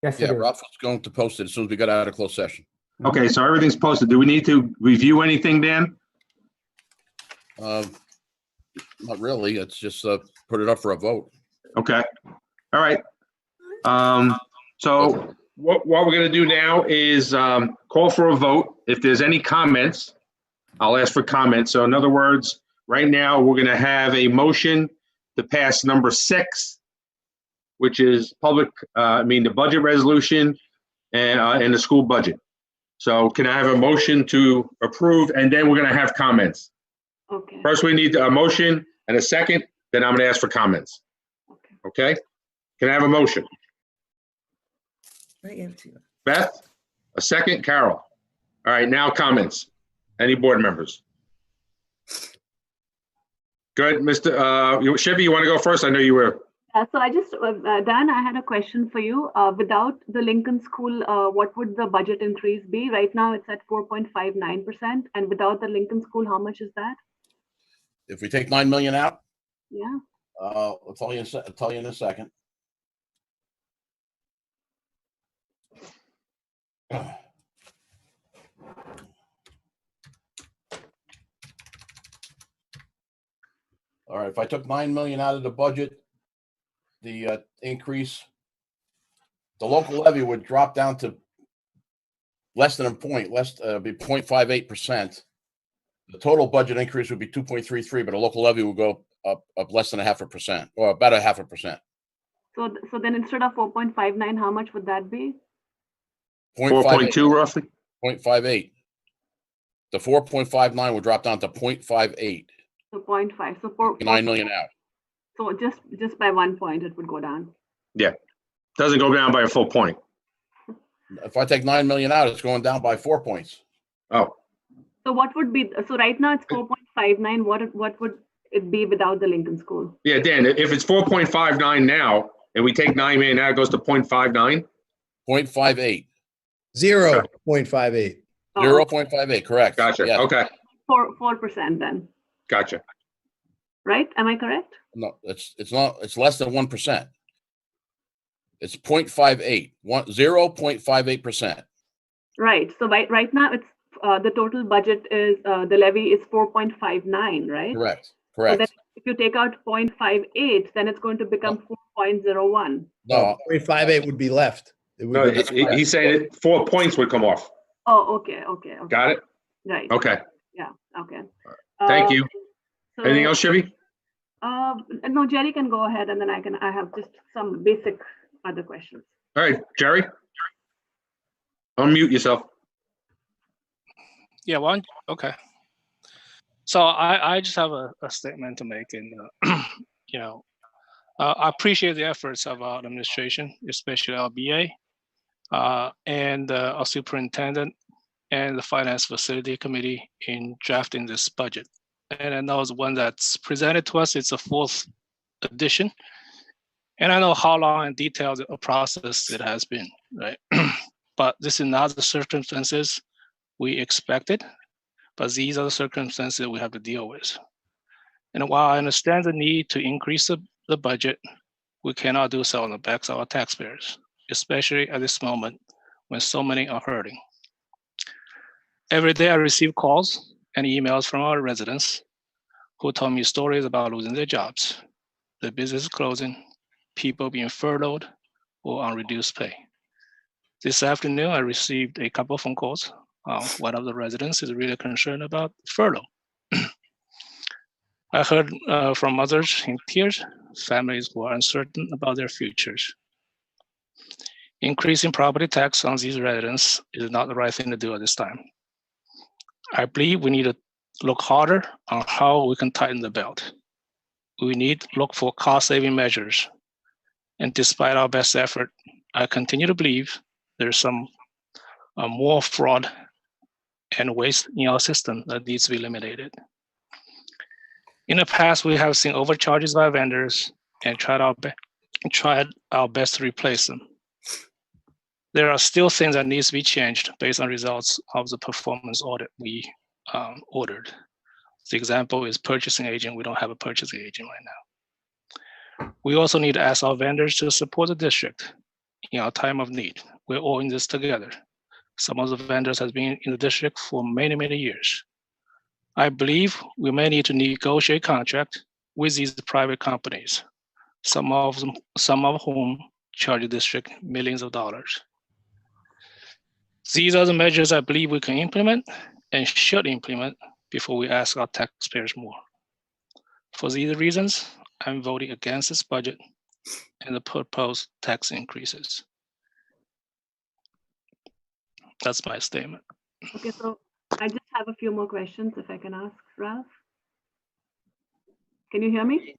Yes, yeah, Ralph was going to post it as soon as we got out of closed session. Okay, so everything's posted. Do we need to review anything, Dan? Not really. It's just put it up for a vote. Okay. All right. So what we're going to do now is call for a vote. If there's any comments, I'll ask for comments. So in other words, right now we're going to have a motion to pass number 6, which is the budget resolution and the school budget. So can I have a motion to approve, and then we're going to have comments. Okay. First, we need a motion and a second, then I'm going to ask for comments. Okay? Can I have a motion? Beth, a second. Carol. All right, now comments. Any board members? Good. Mr. Shivi, you want to go first? I know you were. So I just, Dan, I had a question for you. Without the Lincoln School, what would the budget increase be? Right now it's at 4.59%. And without the Lincoln School, how much is that? If we take 9 million out? Yeah. I'll tell you in a second. All right, if I took 9 million out of the budget, the increase, the local levy would drop down to less than a point, be 0.58%. The total budget increase would be 2.33, but a local levy will go up less than 0.5%, or about 0.5%. So then instead of 4.59, how much would that be? 4.2 roughly. 0.58. The 4.59 will drop down to 0.58. So 0.5. So 9 million out. So just by 1 point, it would go down. Yeah, doesn't go down by a full point. If I take 9 million out, it's going down by 4 points. Oh. So what would be, so right now it's 4.59. What would it be without the Lincoln School? Yeah, Dan, if it's 4.59 now, and we take 9 million out, it goes to 0.59? 0.58. 0.58. 0.58, correct. Gotcha, Yes. okay, 4% then, gotcha. right? Am I correct? No, it's not, it's less than 1%. It's 0.58, 0.58%. Right. So right now it's the total budget is the levy is 4.59, right? Correct, So correct. then if you take out 0.58, then it's going to become 4.01. No, 0.58 would be left. It would No, be- he's saying that 4 points would come off. Oh, okay. Got it? Right. Okay, Yeah. Okay. thank you. So, Anything else, Shivy? No, Jerry can go ahead, and then I have just some basic other questions. All right, Jerry? Unmute yourself. Yeah, okay. So I just have a statement to make, and I appreciate the efforts of our administration, especially our BA, and our superintendent and the finance facility committee in drafting this budget. And I know it's one that's presented to us. It's a fourth edition, and I know how long and detailed a process it has been, right? But this is not the circumstances we expected, but these are the circumstances we have to deal with. And while I understand the need to increase the budget, we cannot do so on the backs of our taxpayers, especially at this moment when so many are hurting. Every day I receive calls and emails from our residents who tell me stories about losing their jobs, their business closing, people being furloughed or on reduced pay. This afternoon, I received a couple of phone calls. One of the residents is really concerned about furlough. I heard from others in tears, families who are uncertain about their futures. Increasing property tax on these residents is not the right thing to do at this time. I believe we need to look harder on how we can tighten the belt. We need to look for cost-saving measures. And despite our best effort, I continue to believe there's some more fraud and waste in our system that needs to be eliminated. In the past, we have seen overcharges by vendors and tried our best to replace them. There are still things that needs to be changed based on results of the performance audit we ordered. The example is purchasing agent. We don't have a purchasing agent right now. We also need to ask our vendors to support the district in our time of need. We're all in this together. Some of the vendors have been in the district for many, many years. I believe we may need to negotiate contract with these private companies, some of whom charge the district millions of dollars. These are the measures I believe we can implement and should implement before we ask our taxpayers more. For these reasons, I'm voting against this budget and the proposed tax increases. That's my statement. Okay, so I just have a few more questions if I can ask Ralph. Can you hear me?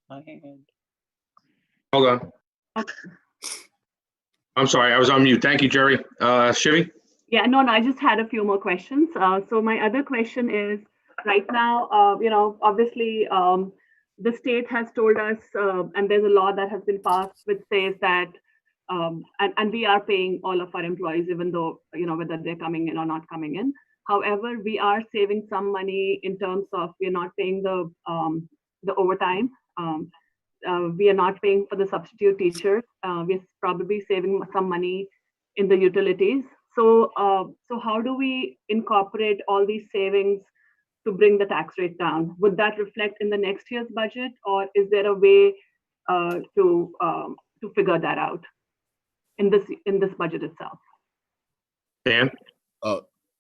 Hold on. Okay. I'm sorry, I was on mute. Thank you, Jerry. Shivy? Yeah, no, I just had a few more questions. So my other question is, right now, obviously, the state has told us, and there's a law that has been passed which says that, and we are paying all of our employees, even though, whether they're coming in or not coming in. However, we are saving some money in terms of we're not paying the overtime. We are not paying for the substitute teachers. We're probably saving some money in the utilities. So how do we incorporate all these savings to bring the tax rate down? Would that reflect in the next year's budget, or is there a way to figure that out in this budget itself? Dan?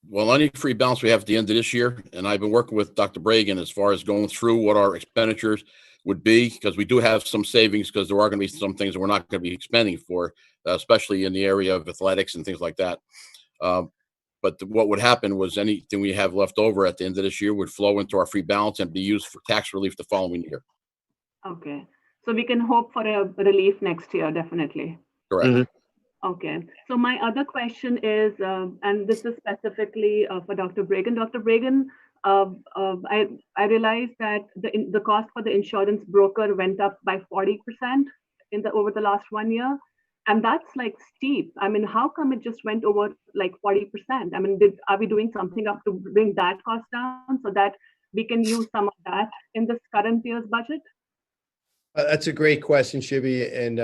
Well, any free balance we have at the end of this year, and I've been working with Dr. Bragan as far as going through what our expenditures would be, because we do have some savings, because there are going to be some things that we're not going to be expending for, especially in the area of athletics and things like that. But what would happen was anything we have left over at the end of this year would flow into our free balance and be used for tax relief the following year. Okay. So we can hope for a relief next year, definitely. Correct. Okay. So my other question is, and this is specifically for Dr. Bragan. Dr. Bragan, I realized that the cost for the insurance broker went up by 40% over the last 1 year. And that's like steep. I mean, how come it just went over like 40%? I mean, are we doing something up to bring that cost down so that we can use some of that in this current year's budget? That's a great question, Shibi. And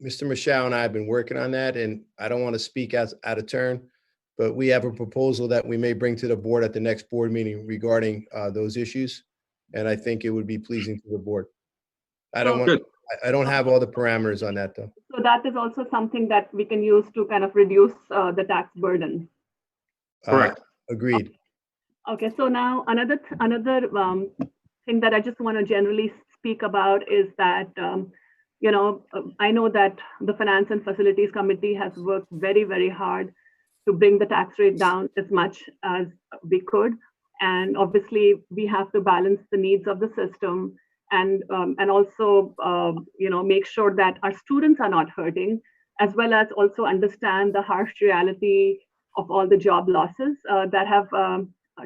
Mr. Michaud and I have been working on that, and I don't want to speak out of turn, but we have a proposal that we may bring to the board at the next board meeting regarding those issues. And I think it would be pleasing to the board. I don't have all the parameters on that, though. So that is also something that we can use to kind of reduce the tax burden. Correct. Agreed. Okay, so now another thing that I just want to generally speak about is that, I know that the Finance and Facilities Committee has worked very, very hard to bring the tax rate down as much as we could. And obviously, we have to balance the needs of the system and also, make sure that our students are not hurting, as well as also understand the harsh reality of all the job losses that have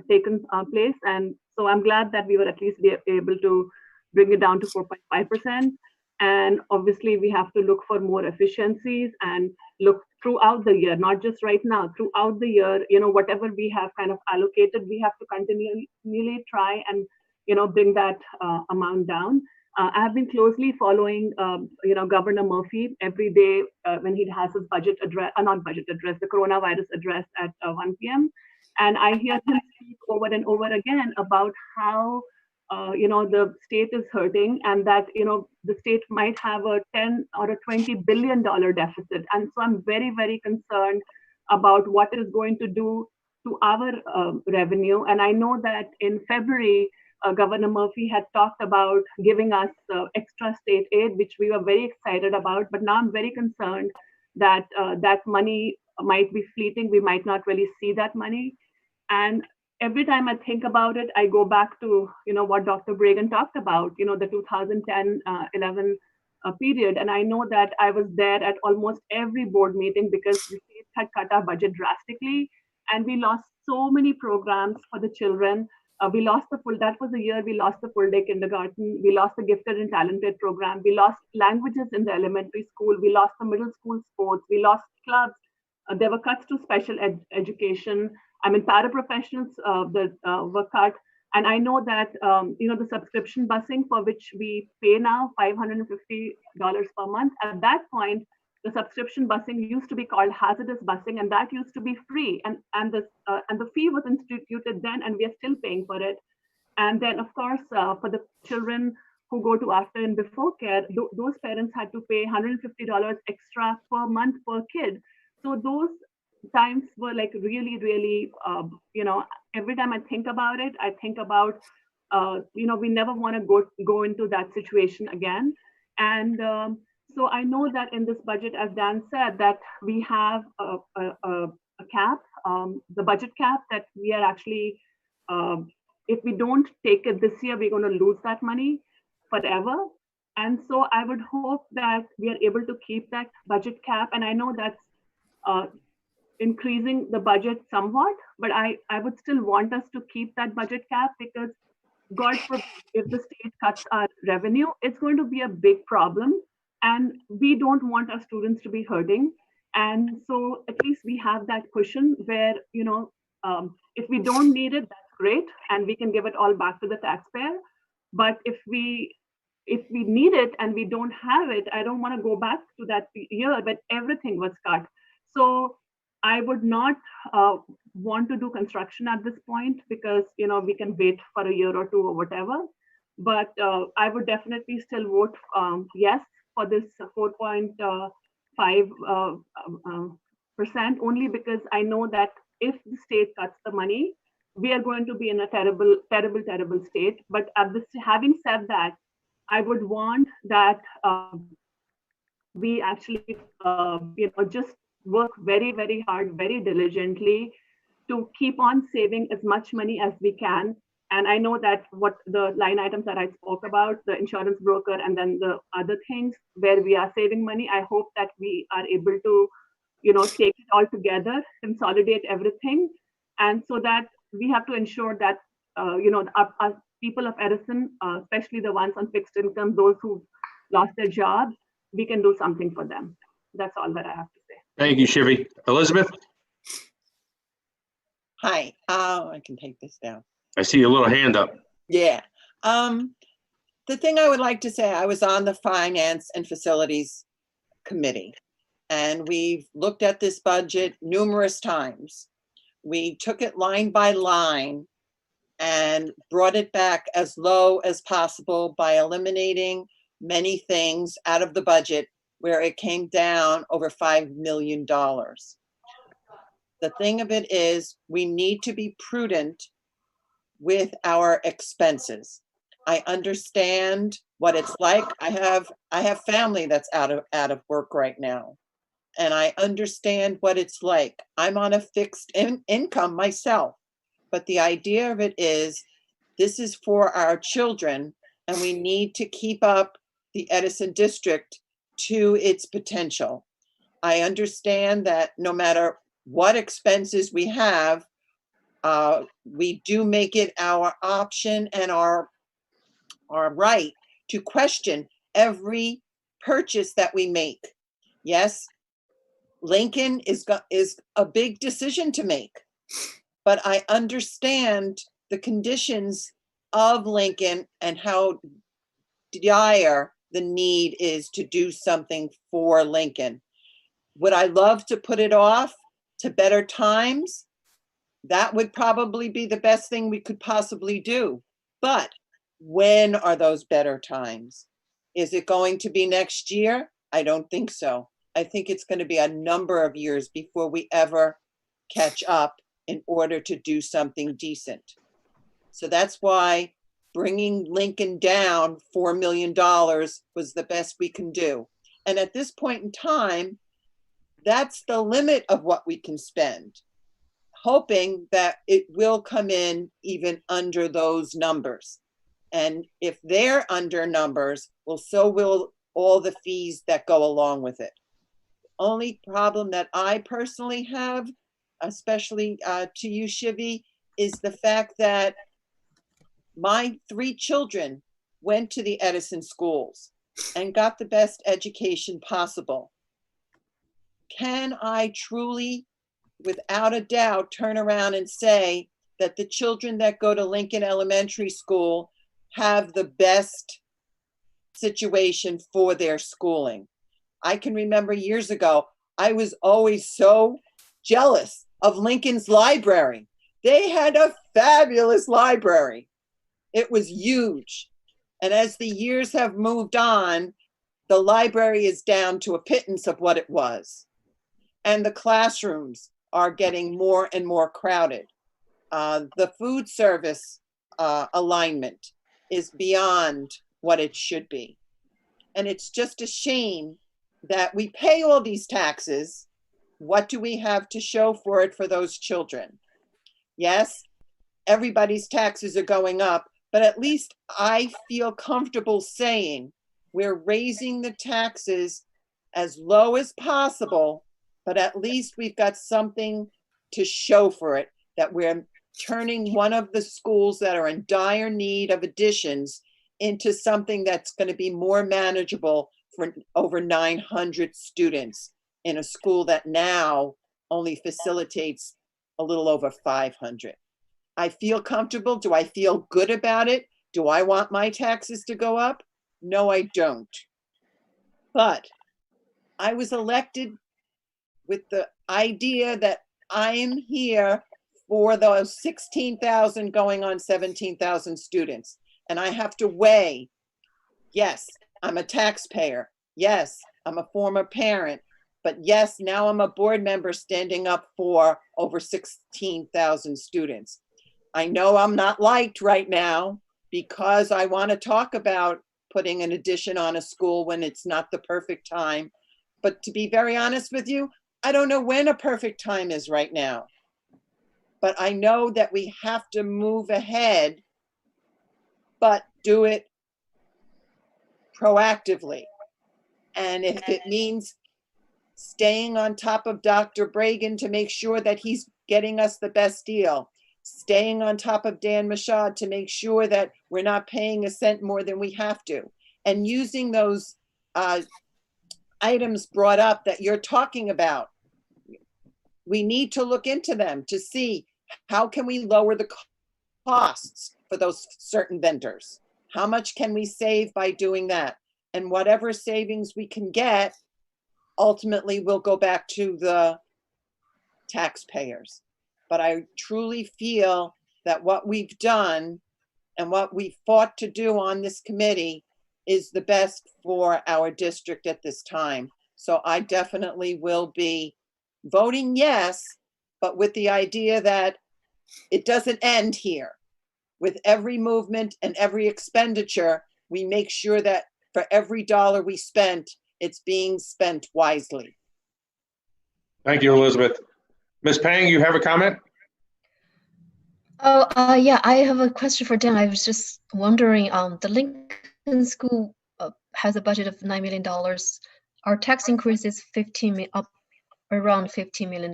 taken place. And so I'm glad that we were at least able to bring it down to 4.5%. And obviously, we have to look for more efficiencies and look throughout the year, not just right now, throughout the year, whatever we have kind of allocated, we have to continually try and bring that amount down. I have been closely following, Governor Murphy every day when he has his budget address, the coronavirus address at 1 p.m. And I hear him speak over and over again about how, the state is hurting and that, the state might have a 10 or a $20 billion deficit. And so I'm very, very concerned about what it is going to do to our revenue. And I know that in February, Governor Murphy had talked about giving us extra state aid, which we were very excited about. But now I'm very concerned that that money might be fleeting. We might not really see that money. And every time I think about it, I go back to, what Dr. Bragan talked about, the 2010-11 period. And I know that I was there at almost every board meeting because the state had cut our budget drastically. And we lost so many programs for the children. That was the year we lost the full day kindergarten. We lost the gifted and talented program. We lost languages in the elementary school. We lost the middle school sports. We lost clubs. There were cuts to special education. I mean, paraprofessionals were cut. And I know that, the subscription busing for which we pay now $550 per month, at that point, the subscription busing used to be called hazardous busing, and that used to be free. And the fee was instituted then, and we are still paying for it. And then, of course, for the children who go to after and before care, those parents had to pay $150 extra per month per kid. So those times were like really, really, every time I think about it, I think about, we never want to go into that situation again. And so I know that in this budget, as Dan said, that we have a cap, the budget cap that we are actually, if we don't take it this year, we're going to lose that money forever. And so I would hope that we are able to keep that budget cap. And I know that's increasing the budget somewhat, but I would still want us to keep that budget cap because God forbid, if the state cuts our revenue, it's going to be a big problem. And we don't want our students to be hurting. And so at least we have that cushion where, if we don't need it, that's great. And we can give it all back to the taxpayer. But if we need it and we don't have it, I don't want to go back to that year, but everything was cut. So I would not want to do construction at this point because, we can wait for a year or two or whatever. But I would definitely still vote yes for this 4.5 only because I know that if the state cuts the money, we are going to be in a terrible, terrible, terrible state. But having said that, I would want that we actually, just work very, very hard, very diligently to keep on saving as much money as we can. And I know that what the line items that I spoke about, the insurance broker and then the other things where we are saving money, I hope that we are able to, take it all together, consolidate everything. And so that we have to ensure that, our people of Edison, especially the ones on fixed income, those who lost their jobs, we can do something for them. That's all that I have to say. Thank you, Shivi. Elizabeth, Hi, I can take this down. I see your little hand up. Yeah. The thing I would like to say, I was on the Finance and Facilities Committee, and we've looked at this budget numerous times. We took it line by line and brought it back as low as possible by eliminating many things out of the budget where it came down over $5 million. The thing of it is, we need to be prudent with our expenses. I understand what it's like. I have family that's out of work right now, and I understand what it's like. I'm on a fixed income myself, but the idea of it is, this is for our children, and we need to keep up the Edison district to its potential. I understand that no matter what expenses we have, we do make it our option and our right to question every purchase that we make. Yes, Lincoln is a big decision to make, but I understand the conditions of Lincoln and how dire the need is to do something for Lincoln. Would I love to put it off to better times? That would probably be the best thing we could possibly do. But when are those better times? Is it going to be next year? I don't think so. I think it's going to be a number of years before we ever catch up in order to do something decent. So that's why bringing Lincoln down $4 million was the best we can do. And at this point in time, that's the limit of what we can spend, hoping that it will come in even under those numbers. And if they're under numbers, well, so will all the fees that go along with it. Only problem that I personally have, especially to you, Shivi, is the fact that my 3 children went to the Edison schools and got the best education possible. Can I truly, without a doubt, turn around and say that the children that go to Lincoln Elementary School have the best situation for their schooling? I can remember years ago, I was always so jealous of Lincoln's library. They had a fabulous library. It was huge. And as the years have moved on, the library is down to a pittance of what it was. And the classrooms are getting more and more crowded. The food service alignment is beyond what it should be. And it's just a shame that we pay all these taxes. What do we have to show for it for those children? Yes, everybody's taxes are going up, but at least I feel comfortable saying we're raising the taxes as low as possible, but at least we've got something to show for it, that we're turning one of the schools that are in dire need of additions into something that's going to be more manageable for over 900 students in a school that now only facilitates a little over 500. I feel comfortable. Do I feel good about it? Do I want my taxes to go up? No, I don't. But I was elected with the idea that I am here for those 16,000 going on 17,000 students. And I have to weigh, yes, I'm a taxpayer. Yes, I'm a former parent. But yes, now I'm a board member standing up for over 16,000 students. I know I'm not liked right now because I want to talk about putting an addition on a school when it's not the perfect time. But to be very honest with you, I don't know when a perfect time is right now. But I know that we have to move ahead, but do it proactively. And if it means staying on top of Dr. Bragan to make sure that he's getting us the best deal, staying on top of Dan Mashad to make sure that we're not paying a cent more than we have to, and using those items brought up that you're talking about. We need to look into them to see how can we lower the costs for those certain vendors. How much can we save by doing that? And whatever savings we can get, ultimately will go back to the taxpayers. But I truly feel that what we've done and what we fought to do on this committee is the best for our district at this time. So I definitely will be voting yes, but with the idea that it doesn't end here. With every movement and every expenditure, we make sure that for every dollar we spent, it's being spent wisely. Thank you, Elizabeth. Ms. Pang, you have a comment? Oh, yeah, I have a question for Dan. I was just wondering, the Lincoln School has a budget of $9 million. Our tax increase is up around $15 million.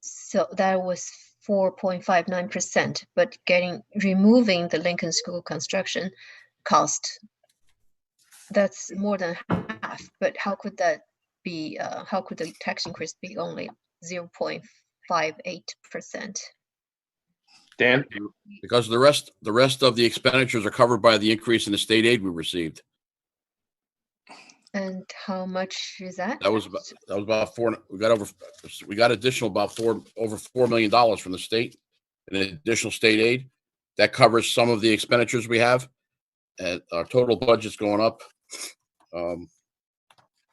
So that was 4.59%, but removing the Lincoln School construction cost, that's more than half. But how could that be? How could the tax increase be only 0.58%? Dan? Because the rest of the expenditures are covered by the increase in the state aid we received. And how much is that? That was about four. We got additional over $4 million from the state, and additional state aid that covers some of the expenditures we have. And our total budget's going up.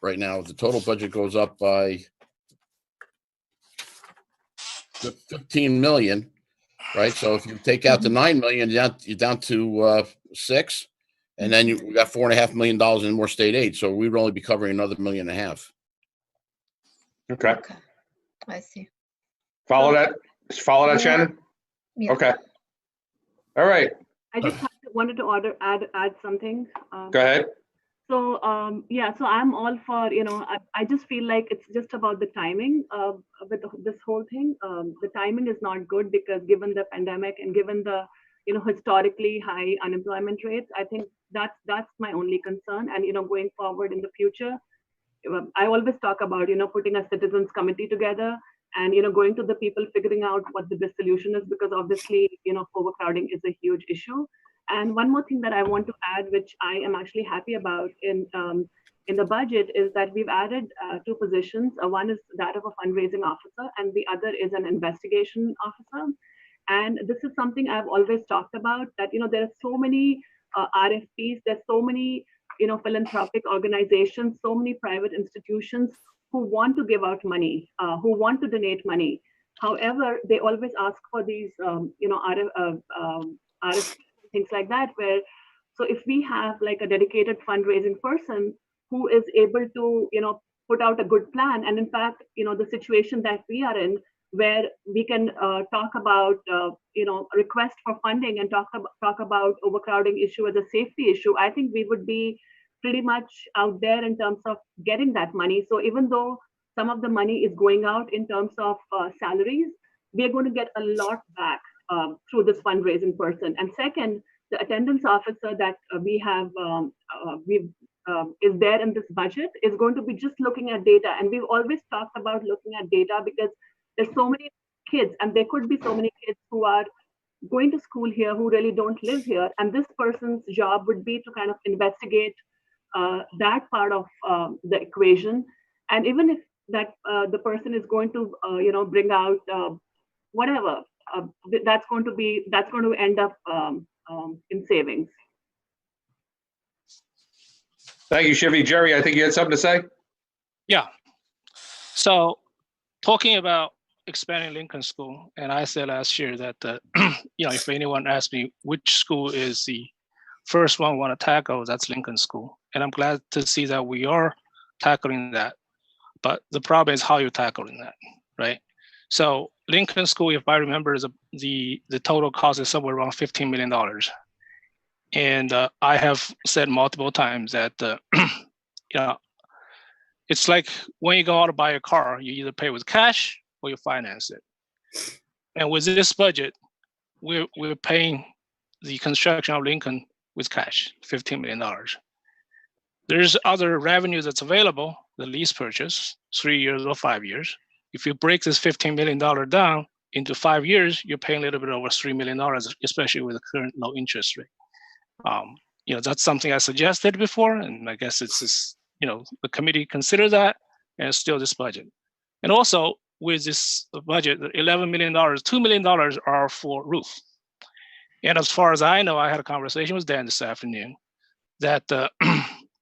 Right now, the total budget goes up by 15 million. Right, so if you take out the 9 million, you're down to 6, and then we got $4.5 million in more state aid. So we'd only be covering another $1.5 million. Okay. I see. Follow that, Shannon? Yeah. Okay. All right. I just wanted to add something. Go ahead. So yeah, so I'm all for, I just feel like it's just about the timing with this whole thing. The timing is not good because given the pandemic and given the, historically high unemployment rates, I think that's my only concern. And, going forward in the future, I always talk about, putting a citizens committee together and, going to the people, figuring out what the best solution is, because obviously, overcrowding is a huge issue. And one more thing that I want to add, which I am actually happy about in the budget, is that we've added 2 positions. One is that of a fundraising officer, and the other is an investigation officer. And this is something I've always talked about, that there are so many RFPs, there's so many philanthropic organizations, so many private institutions who want to give out money, who want to donate money. However, they always ask for these RFPs, things like that, where, so if we have like a dedicated fundraising person who is able to, put out a good plan, and in fact, the situation that we are in, where we can talk about, request for funding and talk about overcrowding issue as a safety issue, I think we would be pretty much out there in terms of getting that money. So even though some of the money is going out in terms of salaries, we are going to get a lot back through this fundraising person. And second, the attendance officer that we have is there in this budget is going to be just looking at data. And we've always talked about looking at data because there's so many kids, and there could be so many kids who are going to school here who really don't live here. And this person's job would be to kind of investigate that part of the equation. And even if that the person is going to bring out whatever, that's going to end up in savings. Thank you, Shivi. Jerry, I think you had something to say? Yeah. So talking about expanding Lincoln School, and I said last year that, if anyone asks me which school is the first one we want to tackle, that's Lincoln School. And I'm glad to see that we are tackling that. But the problem is how you're tackling that, right? So Lincoln School, if I remember, is the total cost is somewhere around $15 million. And I have said multiple times that, it's like when you go out to buy a car, you either pay with cash or you finance it. And with this budget, we're paying the construction of Lincoln with cash, $15 million. There's other revenues that's available, the lease purchase, 3 years or 5 years. If you break this $15 million down into 5 years, you're paying a little bit over $3 million, especially with the current low interest rate. That's something I suggested before, and I guess it's just, the committee considered that, and it's still this budget. And also with this budget, the $11 million, $2 million are for roof. And as far as I know, I had a conversation with Dan this afternoon that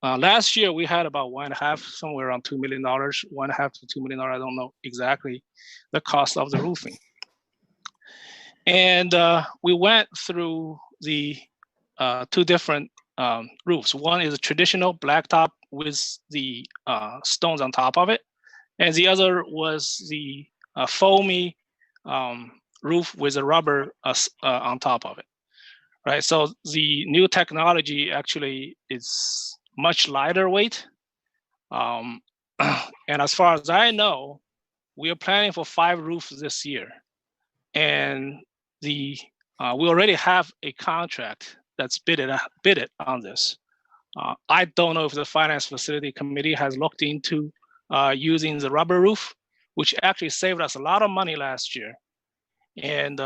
last year we had about somewhere around $2 million, $1.5 to $2 million. I don't know exactly the cost of the roofing. And we went through the two different roofs. One is a traditional blacktop with the stones on top of it. And the other was the foamy roof with a rubber on top of it, right? So the new technology actually is much lighter weight. And as far as I know, we are planning for 5 roofs this year. And we already have a contract that's bidded on this. I don't know if the Finance Facility Committee has looked into using the rubber roof, which actually saved us a lot of money last year. And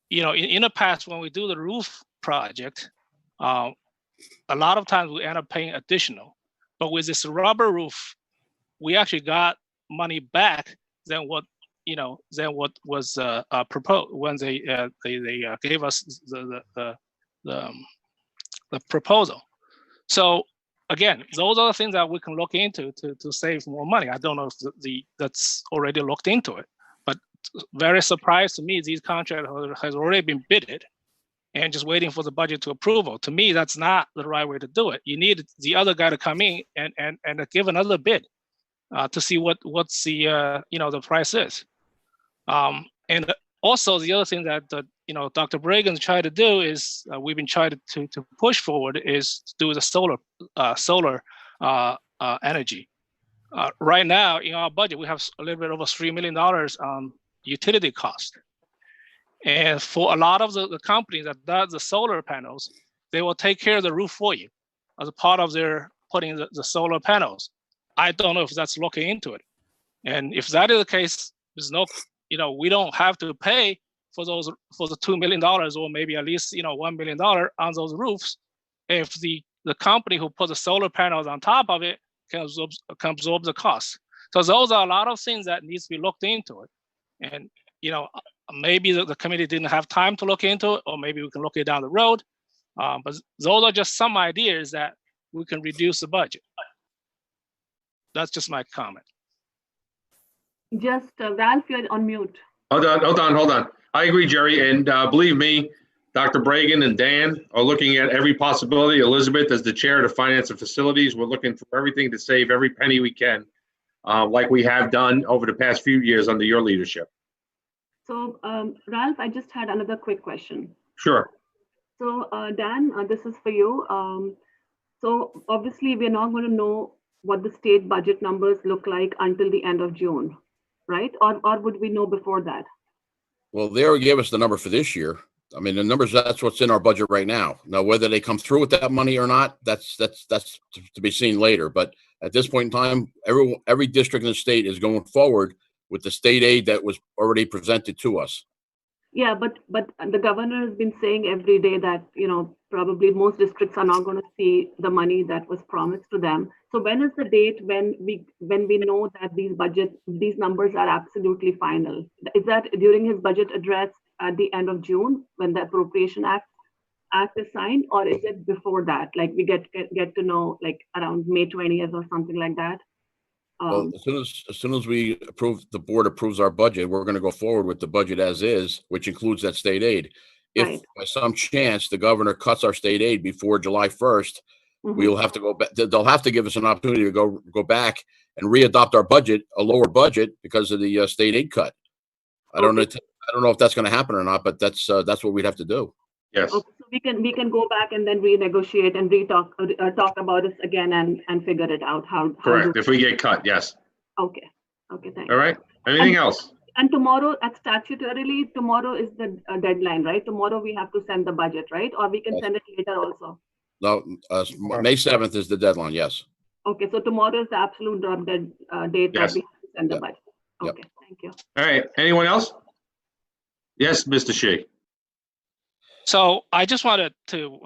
in the past, when we do the roof project, a lot of times we end up paying additional. But with this rubber roof, we actually got money back than what was proposed when they gave us the proposal. So again, those are the things that we can look into to save more money. I don't know if that's already looked into it, but very surprised to me, these contracts has already been bidded and just waiting for the budget to approval. To me, that's not the right way to do it. You need the other guy to come in and give another bid to see what's the price is. And also the other thing that Dr. Bregan tried to do is we've been trying to push forward is to do the solar energy. Right now in our budget, we have a little bit over $3 million on utility cost. And for a lot of the companies that does the solar panels, they will take care of the roof for you as a part of their putting the solar panels. I don't know if that's looking into it. And if that is the case, there's no, we don't have to pay for the $2 million or maybe at least, $1 million on those roofs. If the company who put the solar panels on top of it can absorb the cost. So those are a lot of things that needs to be looked into it. And, maybe the committee didn't have time to look into it, or maybe we can look it down the road. But those are just some ideas that we can reduce the budget. That's just my comment. Just Ralph, you're on mute. Hold on. I agree, Jerry. And believe me, Dr. Bregan and Dan are looking at every possibility. Elizabeth, as the chair of the Finance and Facilities, we're looking for everything to save every penny we can, like we have done over the past few years under your leadership. So Ralph, I just had another quick question. Sure. So Dan, this is for you. So obviously we're not going to know what the state budget numbers look like until the end of June, right? Or would we know before that? Well, they already gave us the number for this year. I mean, the numbers, that's what's in our budget right now. Now, whether they come through with that money or not, that's to be seen later. But at this point in time, every district in the state is going forward with the state aid that was already presented to us. Yeah, but the governor has been saying every day that, probably most districts are not going to see the money that was promised to them. So when is the date when we know that these numbers are absolutely final? Is that during his budget address at the end of June when the Appropriation Act is signed, or is it before that? Like we get to know like around May 20th or something like that? Well, as soon as the board approves our budget, we're going to go forward with the budget as is, which includes that state aid. If Right. by some chance the governor cuts our state aid before July 1st, we'll have to go back. They'll have to give us an opportunity to go back and readopt our budget, a lower budget, because of the state aid cut. I don't know if that's going to happen or not, but that's what we'd have to do. Yes. Okay, so we can go back and then renegotiate and talk about this again and figure it out. How Correct. do- If we get cut, yes. Okay. Okay. Thanks. All right. Anything else? And tomorrow, statutorily, tomorrow is the deadline, right? Tomorrow we have to send the budget, right? Or we can Yes. send it later also. No, May 7th is the deadline. Yes. Okay, so tomorrow is the absolute date that Yes. we have to send the Yep. budget. Yep. Okay, thank you. All right. Anyone else? Yes, Mr. Shi. So I just wanted to,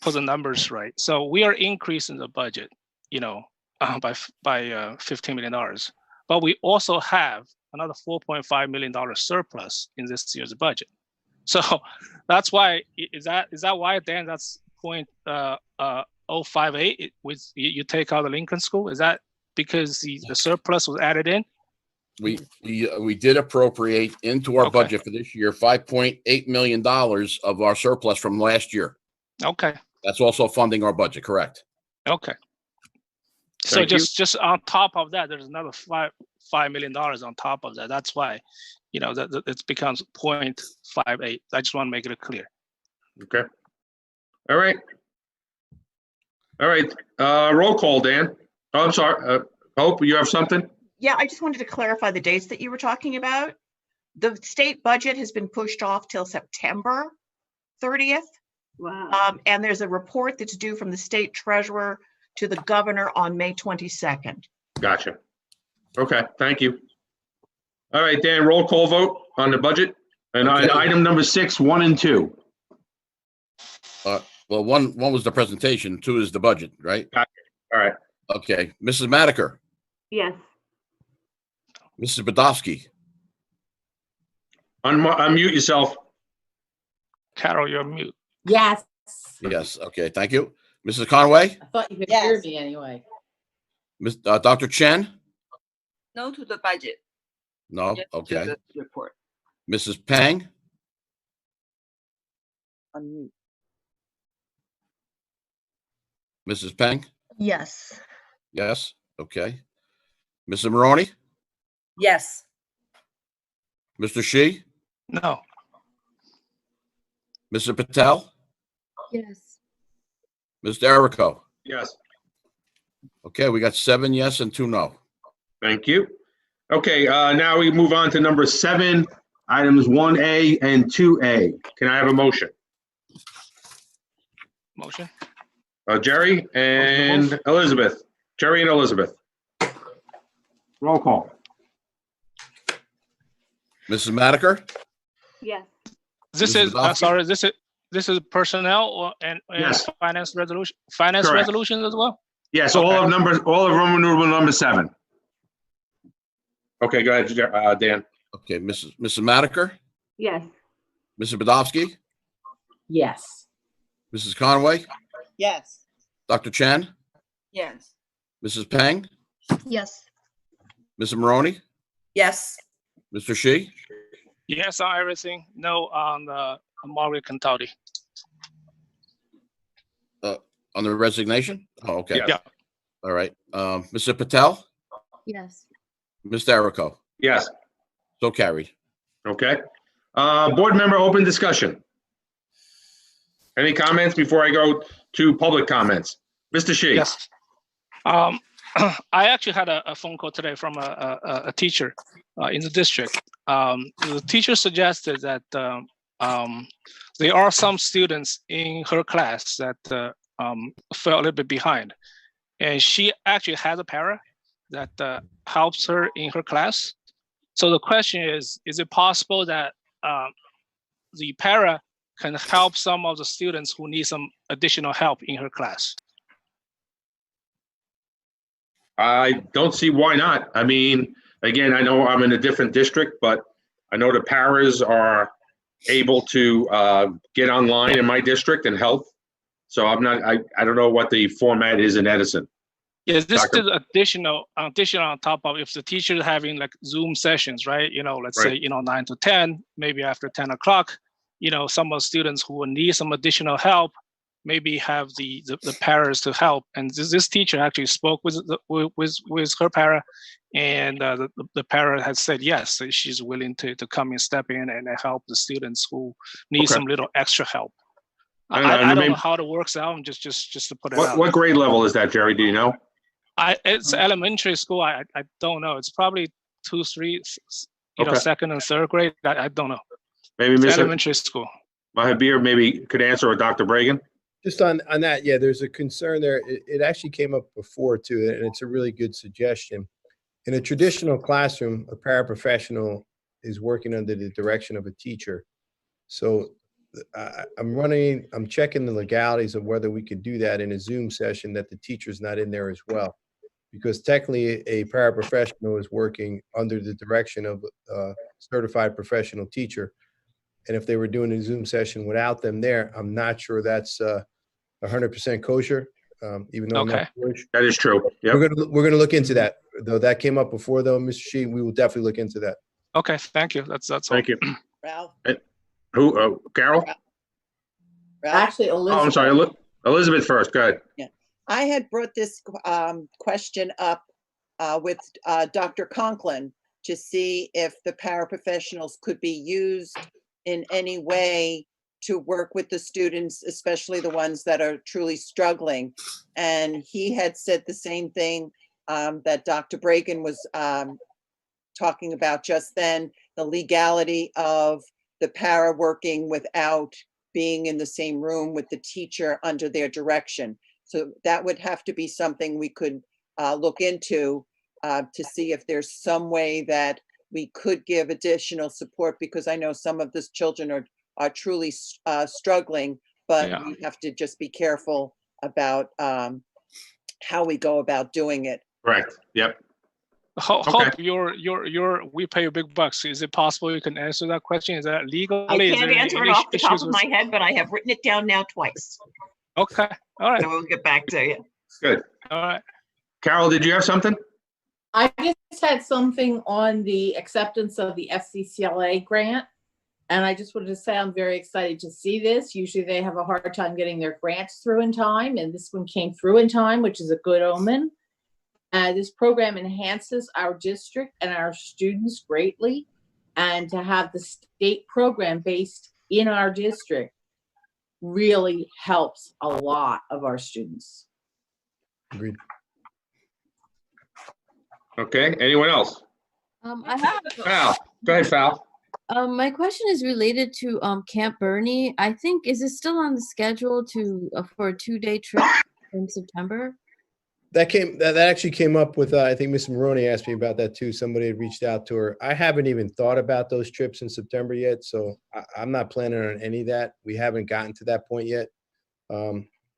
put the numbers right. So we are increasing the budget, by $15 million, but we also have another $4.5 million surplus in this year's budget. So that's why, is that why, Dan, that's 0.058 with you take out the Lincoln School? Is that because the surplus was added in? We did appropriate into our budget for this year $5.8 million of our surplus from last year. Okay. That's also funding our budget, correct? Okay. So Thank you. just on top of that, there's another $5 million on top of that. That's why, that it becomes 0.58. I just want to make it clear. Okay. All right. All right. Roll call, Dan. Oh, I'm sorry. Hope, you have something? Yeah, I just wanted to clarify the dates that you were talking about. The state budget has been pushed off till September 30th. Wow. And there's a report that's due from the state treasurer to the governor on May 22nd. Gotcha. Okay, thank you. All right, Dan, roll call vote on the budget. And on Okay. item number 6, 1 and 2. Well, one was the presentation, 2 is the budget, right? All right. Okay, Mrs. Madiker, Yes. Mrs. Badowski, Unmute yourself. Carol, you're mute. Yes. yes, okay, thank you. Mrs. Conway, I thought you could hear me anyway. Dr. Chen? No to the budget. No, Yes to okay. the report. Mrs. Pang, Unmute. Mrs. Pang, Yes. yes, okay. Mrs. Maroney, Yes. Mr. Shi, No. Mr. Patel, Yes. Mr. Errico. Yes. Okay, we got 7 yes and 2 no. Thank you. Okay, now we move on to number 7, items 1A and 2A. Can I have a motion? Motion. Jerry and Elizabeth. Jerry and Elizabeth. Roll call. Mrs. Madiker, Yes. This Mrs. is, Badowski? sorry, this is personnel and Yes. finance Correct. resolutions as well? Yes, Okay. all of Roman numeral number 7. Okay, go ahead, Dan. okay, Mrs. Madiker, Yes. Mrs. Badowski, Yes. Mrs. Conway, Yes. Dr. Chen, Yes. Mrs. Pang, Yes. Mrs. Maroney, Yes. Mr. Shi, Yes on everything, no on Margaret Cantauti. on the resignation? Oh, okay. Yes. Yeah. All right. Mr. Patel, Yes. Mr. Errico, Yes. so carried. Okay. Board member open discussion. Any comments before I go to public comments? Mr. Shi? Yes. I actually had a phone call today from a teacher in the district. The teacher suggested that there are some students in her class that fell a little bit behind. And she actually has a para that helps her in her class. So the question is it possible that the para can help some of the students who need some additional help in her class? I don't see why not. I mean, again, I know I'm in a different district, but I know the paras are able to get online in my district and help. So I don't know what the format is in Edison. Yes, this Dr. is additional on top of if the teacher is having like Zoom sessions, right? Let's say, Right. 9 to 10, maybe after 10 o'clock, some of the students who will need some additional help, maybe have the parents to help. And this teacher actually spoke with her para, and the parent has said yes, that she's willing to come and step in and help the students who need Okay. some little extra help. I I don't maybe- know how it works out. Just to put it out. What grade level is that, Jerry? Do you know? It's elementary school. I don't know. It's probably 2, 3, Okay. second and third grade. I don't know. Maybe It's Ms. elementary school. Mahabir maybe could answer, or Dr. Bragan? Just on that, yeah, there's a concern there. It actually came up before too, and it's a really good suggestion. In a traditional classroom, a paraprofessional is working under the direction of a teacher. So I'm checking the legalities of whether we could do that in a Zoom session, that the teacher's not in there as well. Because technically a paraprofessional is working under the direction of a certified professional teacher. And if they were doing a Zoom session without them there, I'm not sure that's 100% kosher, even though I'm not Jewish. That is true. Yep. We're gonna look into that. Though that came up before, though, Mr. Shi, we will definitely look into that. Okay, thank you. That's all. Thank you. Ralph. Who? Carol? Actually, Oh, I'm sorry. Elizabeth first. Go ahead. Yeah. I had brought this question up with Dr. Conklin to see if the paraprofessionals could be used in any way to work with the students, especially the ones that are truly struggling. And he had said the same thing that Dr. Bragan was talking about just then, the legality of the para working without being in the same room with the teacher under their direction. So that would have to be something we could look into to see if there's some way that we could give additional support, because I know some of these children are truly struggling, but Yeah. we have to just be careful about how we go about doing it. Correct. Yep. Hope we pay you big bucks. Is it possible you can answer that question? Is that legal? I can't answer it off the top of my head, but I have written it down now twice. Okay. All right. So we'll get back to you. Good. All right. Carol, did you have something? I just had something on the acceptance of the FCCLA grant. And I just wanted to say I'm very excited to see this. Usually they have a hard time getting their grants through in time, and this one came through in time, which is a good omen. This program enhances our district and our students greatly. And to have the state program based in our district really helps a lot of our students. Agreed. Okay. Anyone else? I have Val. Go ahead, Val. my question is related to Camp Bernie. I think, is it still on the schedule to for a 2-day trip in September? That actually came up with, I think Ms. Maroney asked me about that too. Somebody had reached out to her. I haven't even thought about those trips in September yet, so I'm not planning on any of that. We haven't gotten to that point yet.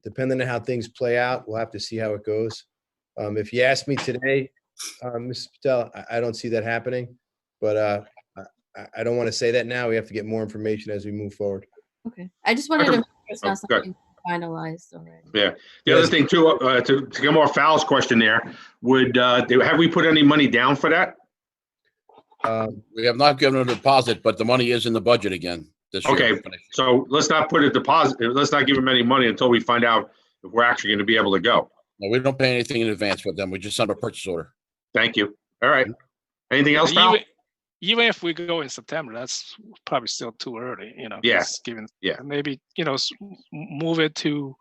Depending on how things play out, we'll have to see how it goes. If you ask me today, Mrs. Patel, I don't see that happening, but I don't want to say that now. We have to get more information as we move forward. Okay. I just wanted to make sure it's not Oh, good. something finalized already. Yeah. The other thing too, to get more Val's question there, have we put any money down for that? We have not given a deposit, but the money is in the budget again this year. Okay, so let's not put a deposit, let's not give them any money until we find out if we're actually going to be able to go. No, we don't pay anything in advance with them. We just send a purchase order. Thank you. All right. Anything else, Val? Even if we go in September, that's probably still too early, Yeah. just given, Yeah. maybe, move it to,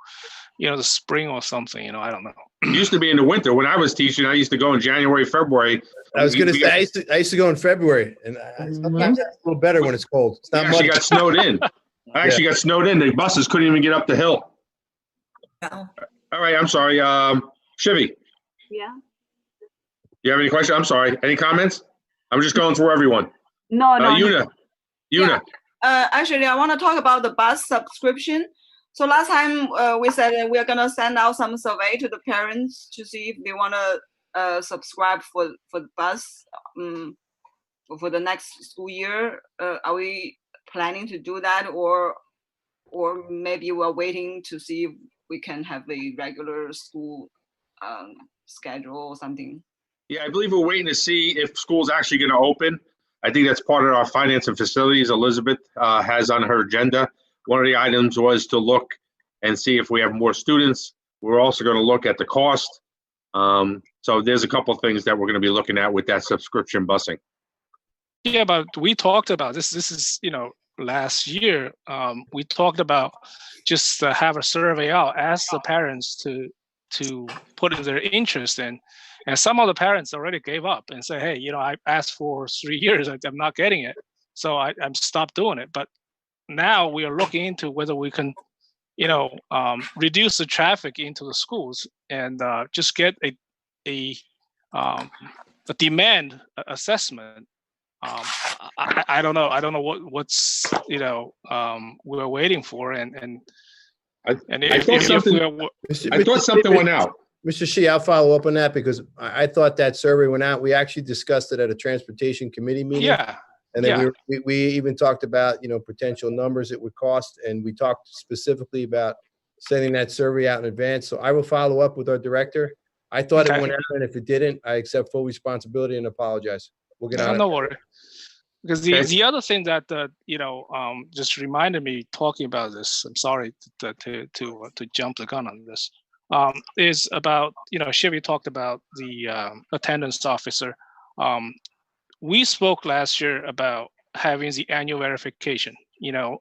the spring or something, I don't know. It used to be in the winter. When I was teaching, I used to go in January, February. I was going to say, I used to go in February, and sometimes it's a little better when it's cold. It's not I actually much. got snowed in. I actually got snowed in. The buses couldn't even get up the hill. Oh. All right, I'm sorry. Shivy, Yeah. you have any questions? I'm sorry. Any comments? I'm just going through everyone. No, Una. Actually, I want to talk about the bus subscription. So last time we said that we're gonna send out some survey to the parents to see if they want to subscribe for the bus for the next school year. Are we planning to do that, or maybe we're waiting to see if we can have a regular school schedule or something? Yeah, I believe we're waiting to see if school's actually going to open. I think that's part of our finance and facilities Elizabeth has on her agenda. One of the items was to look and see if we have more students. We're also going to look at the cost. So there's a couple of things that we're going to be looking at with that subscription busing. Yeah, but we talked about this. This is, last year, we talked about just have a survey out, ask the parents to put in their interest in. And some of the parents already gave up and say, hey, I asked for 3 years, I'm not getting it. So I'm stopped doing it. But now we are looking into whether we can, reduce the traffic into the schools and just get a demand assessment. I don't know. I don't know what's we're waiting for, I thought something went out. Mr. Shi, I'll follow up on that because I thought that survey went out. We actually discussed it at a transportation committee meeting. Yeah. And then we even talked about, potential numbers it would cost. And we talked specifically about sending that survey out in advance. So I will follow up with our director. I thought it went out, and if it didn't, I accept full responsibility and apologize. We'll get on it. No worry. Because the other thing that just reminded me talking about this, I'm sorry to jump the gun on this, is about, Shivi talked about the attendance officer. We spoke last year about having the annual verification,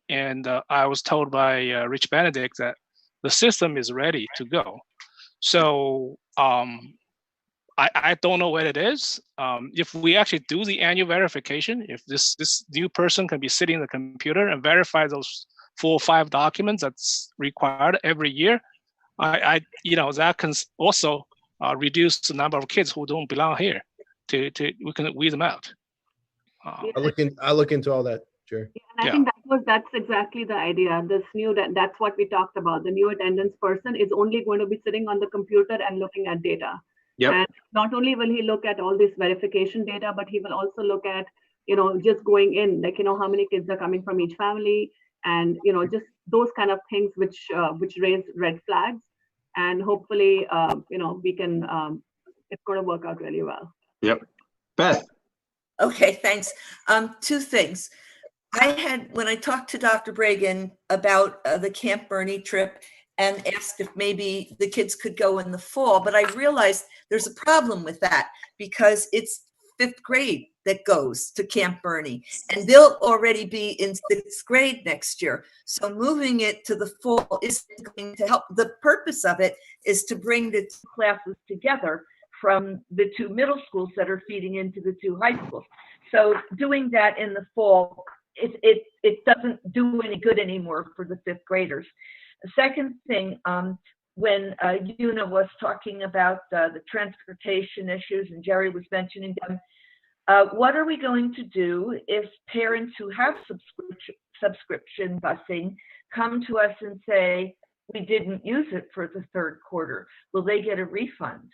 and I was told by Rich Benedict that the system is ready to go. So I don't know what it is. If we actually do the annual verification, if this new person can be sitting in the computer and verify those 4 or 5 documents that's required every year, that can also reduce the number of kids who don't belong here. We can weed them out. I'll look into all that, Jerry. And I think that's exactly the idea. That's what we talked about. The new attendance person is only going to be sitting on the computer and looking at data. Yep. And not only will he look at all this verification data, but he will also look at, just going in, like, how many kids are coming from each family, and, just those kind of things which raise red flags. And hopefully, we can, it's going to work out really well. Yep. Beth. Okay, thanks. 2 things. When I talked to Dr. Bragan about the Camp Bernie trip and asked if maybe the kids could go in the fall, but I realized there's a problem with that because it's 5th grade that goes to Camp Bernie, and they'll already be in 6th grade next year. So moving it to the fall is going to help. The purpose of it is to bring the 2 classes together from the 2 middle schools that are feeding into the 2 high schools. So doing that in the fall, it doesn't do any good anymore for the 5th graders. The second thing, when Una was talking about the transportation issues and Jerry was mentioning them, what are we going to do if parents who have subscription busing come to us and say, we didn't use it for the 3rd quarter? Will they get a refund?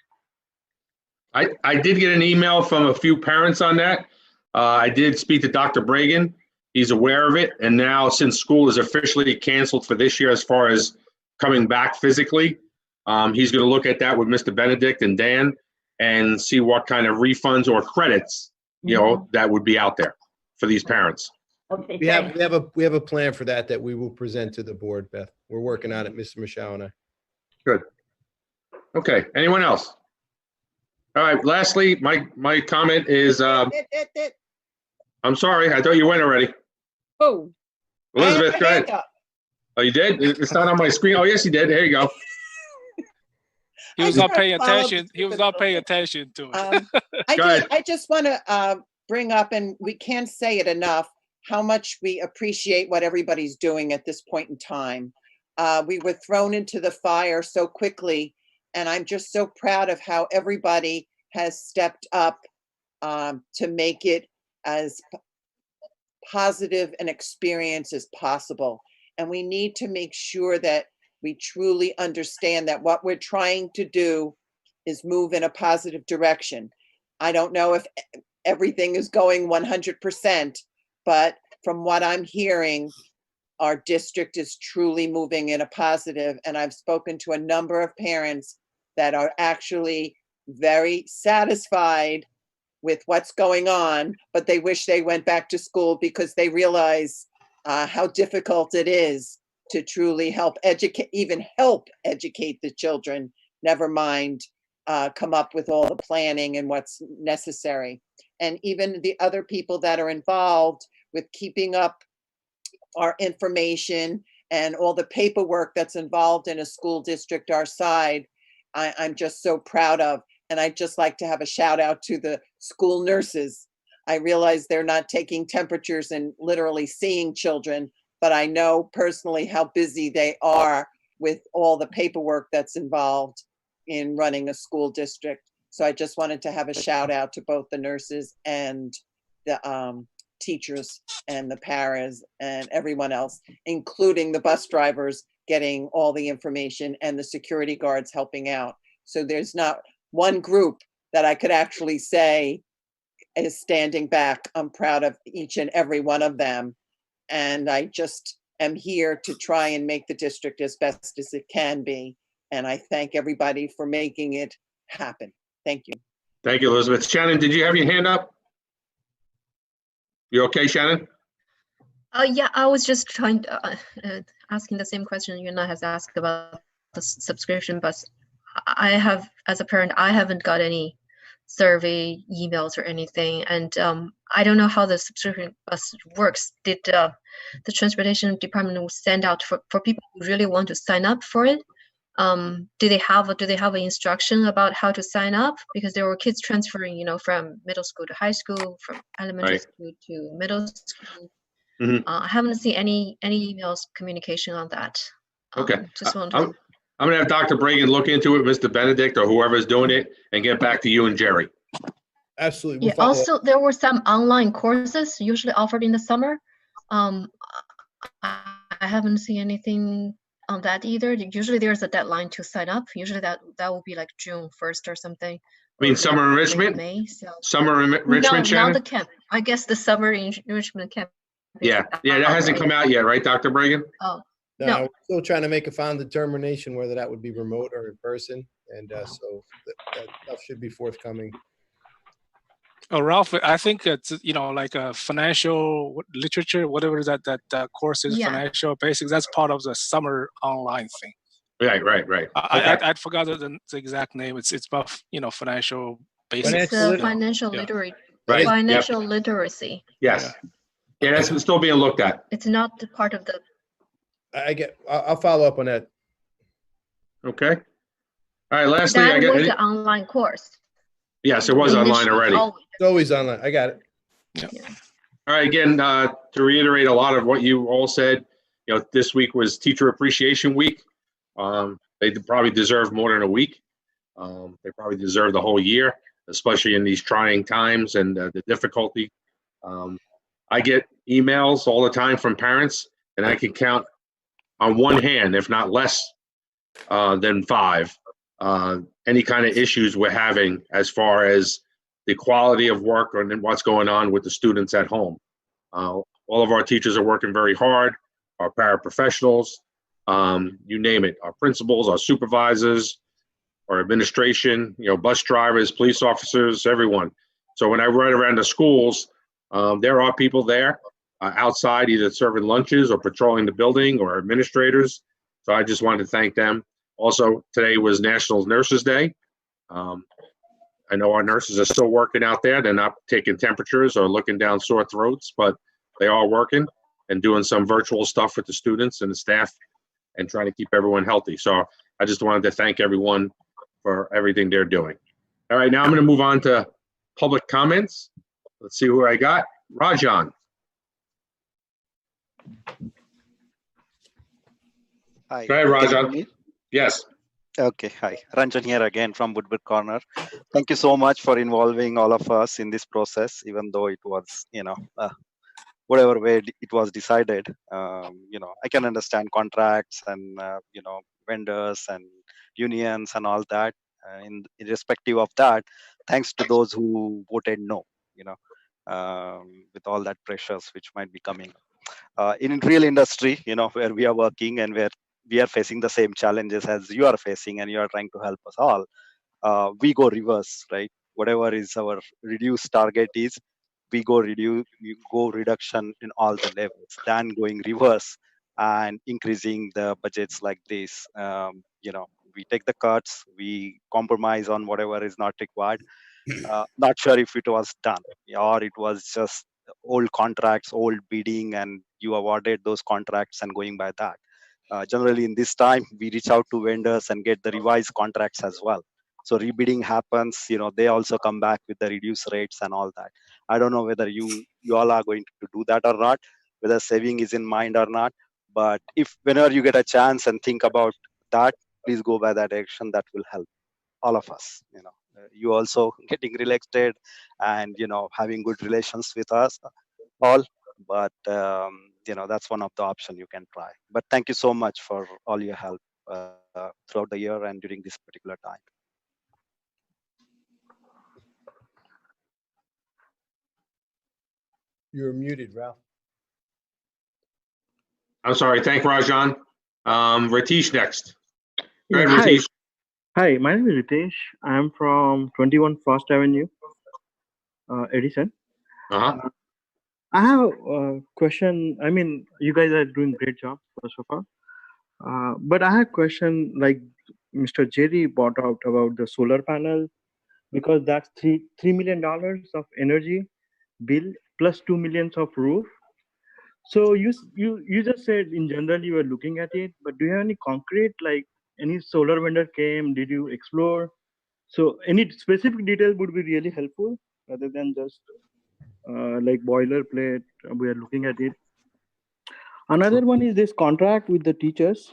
I did get an email from a few parents on that. I did speak to Dr. Bragan. He's aware of it. And now, since school is officially canceled for this year as far as coming back physically, he's going to look at that with Mr. Benedict and Dan and see what kind of refunds or credits, that would be out there for these parents. Okay, We have a plan for that we will present to the board, Beth. We're working on it, Mr. Michelle and I. Good. Okay. Anyone else? All right. Lastly, my comment is, I'm sorry. I thought you went already. Oh. Elizabeth, go ahead. Oh, you did? It's not on my screen. Oh, yes, you did. There you go. He was not paying attention. He was not paying attention to it. I just want to bring up, and we can't say it enough, how much we appreciate what everybody's doing at this point in time. We were thrown into the fire so quickly, and I'm just so proud of how everybody has stepped up to make it as positive an experience as possible. And we need to make sure that we truly understand that what we're trying to do is move in a positive direction. I don't know if everything is going 100%, but from what I'm hearing, our district is truly moving in a positive. And I've spoken to a number of parents that are actually very satisfied with what's going on, but they wish they went back to school because they realize how difficult it is to truly help educate the children, never mind come up with all the planning and what's necessary. And even the other people that are involved with keeping up our information and all the paperwork that's involved in a school district our side, I'm just so proud of. And I'd just like to have a shout out to the school nurses. I realize they're not taking temperatures and literally seeing children, but I know personally how busy they are with all the paperwork that's involved in running a school district. So I just wanted to have a shout out to both the nurses and the teachers and the paras and everyone else, including the bus drivers getting all the information and the security guards helping out. So there's not one group that I could actually say is standing back. I'm proud of each and every one of them. And I just am here to try and make the district as best as it can be. And I thank everybody for making it happen. Thank you. Thank you, Elizabeth. Shannon, did you have your hand up? You okay, Shannon? Yeah, I was just trying to asking the same question Yuna has asked about the subscription bus. I have, as a parent, I haven't got any survey emails or anything, and I don't know how the subscription bus works. Did the transportation department send out for people who really want to sign up for it? Do they have an instruction about how to sign up? Because there were kids transferring, you know, from middle school to high school, from elementary school to middle school. I haven't seen any emails communication on that. Okay. Just want I'm going to have Dr. Bragan look into it, Mr. Benedict, or whoever's doing it, and get back to you and Jerry. Absolutely. Yeah. Also, there were some online courses usually offered in the summer. I haven't seen anything on that either. Usually there's a deadline to sign up. Usually that will be like June 1st or something. I mean, summer enrichment? May, so. Summer enrichment, No, Shannon? not the camp. I guess the summer enrichment camp. Yeah, that hasn't come out yet, right, Dr. Bragan? Oh, No, we're still trying to make a final determination whether that would be remote or in person. And so that stuff should be forthcoming. Oh, Ralph, I think it's, you know, like a financial literature, whatever that course is, Yeah. financial basics, that's part of the summer online thing. Right. I forgot the exact name. It's about, you know, financial basics. It's financial literacy. Right, yep. Financial literacy. Yes. Yeah, that's still being looked at. It's not the part of the. I'll follow up on that. Okay. All right, lastly, That I got. was the online course. Yes, it was online already. It's always online. I got it. All right, again, to reiterate a lot of what you all said, you know, this week was Teacher Appreciation Week. They probably deserve more than a week. They probably deserve the whole year, especially in these trying times and the difficulty. I get emails all the time from parents, and I can count on one hand, if not less than 5, any kind of issues we're having as far as the quality of work and what's going on with the students at home. All of our teachers are working very hard, our paraprofessionals, you name it, our principals, our supervisors, our administration, you know, bus drivers, police officers, everyone. So when I ride around the schools, there are people there outside either serving lunches or patrolling the building or administrators. So I just wanted to thank them. Also, today was National Nurses Day. I know our nurses are still working out there. They're not taking temperatures or looking down sore throats, but they are working and doing some virtual stuff with the students and the staff and trying to keep everyone healthy. So I just wanted to thank everyone for everything they're doing. All right, now I'm going to move on to public comments. Let's see who I got. Rajan. Hi. Go ahead, Can you hear Rajan. me? Yes. Okay, hi. Ranjan here again from Woodward Corner. Thank you so much for involving all of us in this process, even though it was, you know, whatever way it was decided. You know, I can understand contracts and, you know, vendors and unions and all that. Irrespective of that, thanks to those who voted no, you know, with all that pressures which might be coming. In real industry, you know, where we are working and where we are facing the same challenges as you are facing, and you are trying to help us all. We go reverse, right? Whatever is our reduced target is, we go reduction in all the levels, than going reverse and increasing the budgets like this. We take the cuts, we compromise on whatever is not required. Not sure if it was done or it was just old contracts, old bidding, and you awarded those contracts and going by that. Generally, in this time, we reach out to vendors and get the revised contracts as well. So rebidding happens. They also come back with the reduced rates and all that. I don't know whether you all are going to do that or not, whether saving is in mind or not. But if whenever you get a chance and think about that, please go by that direction. That will help all of us. You also getting reelected and having good relations with us all. But that's one of the options you can try. But thank you so much for all your help throughout the year and during this particular time. You're muted, Ralph. I'm sorry. Thank Rajan. Ratish next. Go ahead, Hi. Ratish. Hi, my name is Ritesh. I'm from 21 Frost Avenue, Edison. Uh-huh. I have a question. I mean, you guys are doing a great job, first of all. But I have a question, like Mr. Jerry brought out about the solar panel, because that's $3 million of energy bill plus $2 million of roof. So you just said in general you were looking at it, but do you have any concrete, like any solar vendor came? Did you explore? So any specific detail would be really helpful, rather than just like boilerplate. We are looking at it. Another one is this contract with the teachers.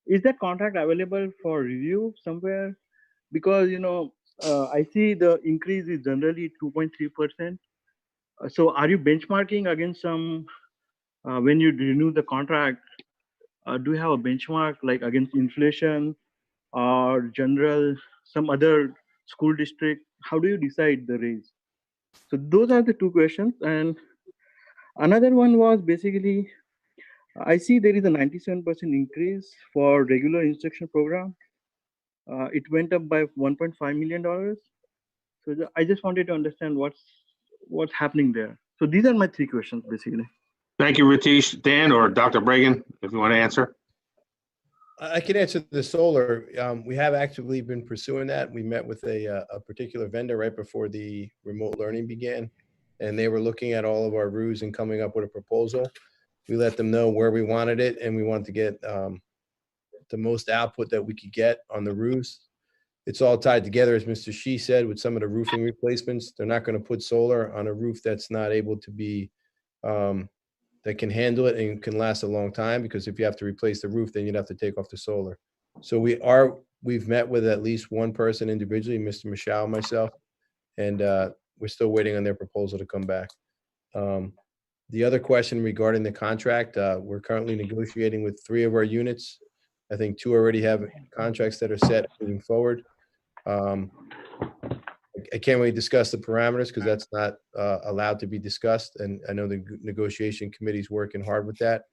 Is that contract available for review somewhere? Because I see the increase is generally 2.3%. So are you benchmarking against some when you renew the contract? Do you have a benchmark like against inflation or general some other school district? How do you decide the raise? So those are the two questions. And another one was basically, I see there is a 97% increase for regular instruction program. It went up by $1.5 million. So I just wanted to understand what's happening there. So these are my three questions basically. Thank you, Ratish. Dan or Dr. Bregan, if you want to answer. I can answer the solar. We have actively been pursuing that. We met with a particular vendor right before the remote learning began, and they were looking at all of our roofs and coming up with a proposal. We let them know where we wanted it, and we wanted to get the most output that we could get on the roofs. It's all tied together, as Mr. Shi said, with some of the roofing replacements. They're not going to put solar on a roof that's not able to be that can handle it and can last a long time, because if you have to replace the roof, then you'd have to take off the solar. So we've met with at least one person individually, Mr. Michelle and myself, and we're still waiting on their proposal to come back. The other question regarding the contract, we're currently negotiating with 3 of our units. I think 2 already have contracts that are set moving forward. I can't really discuss the parameters because that's not allowed to be discussed. And I know the negotiation committee's working hard with that.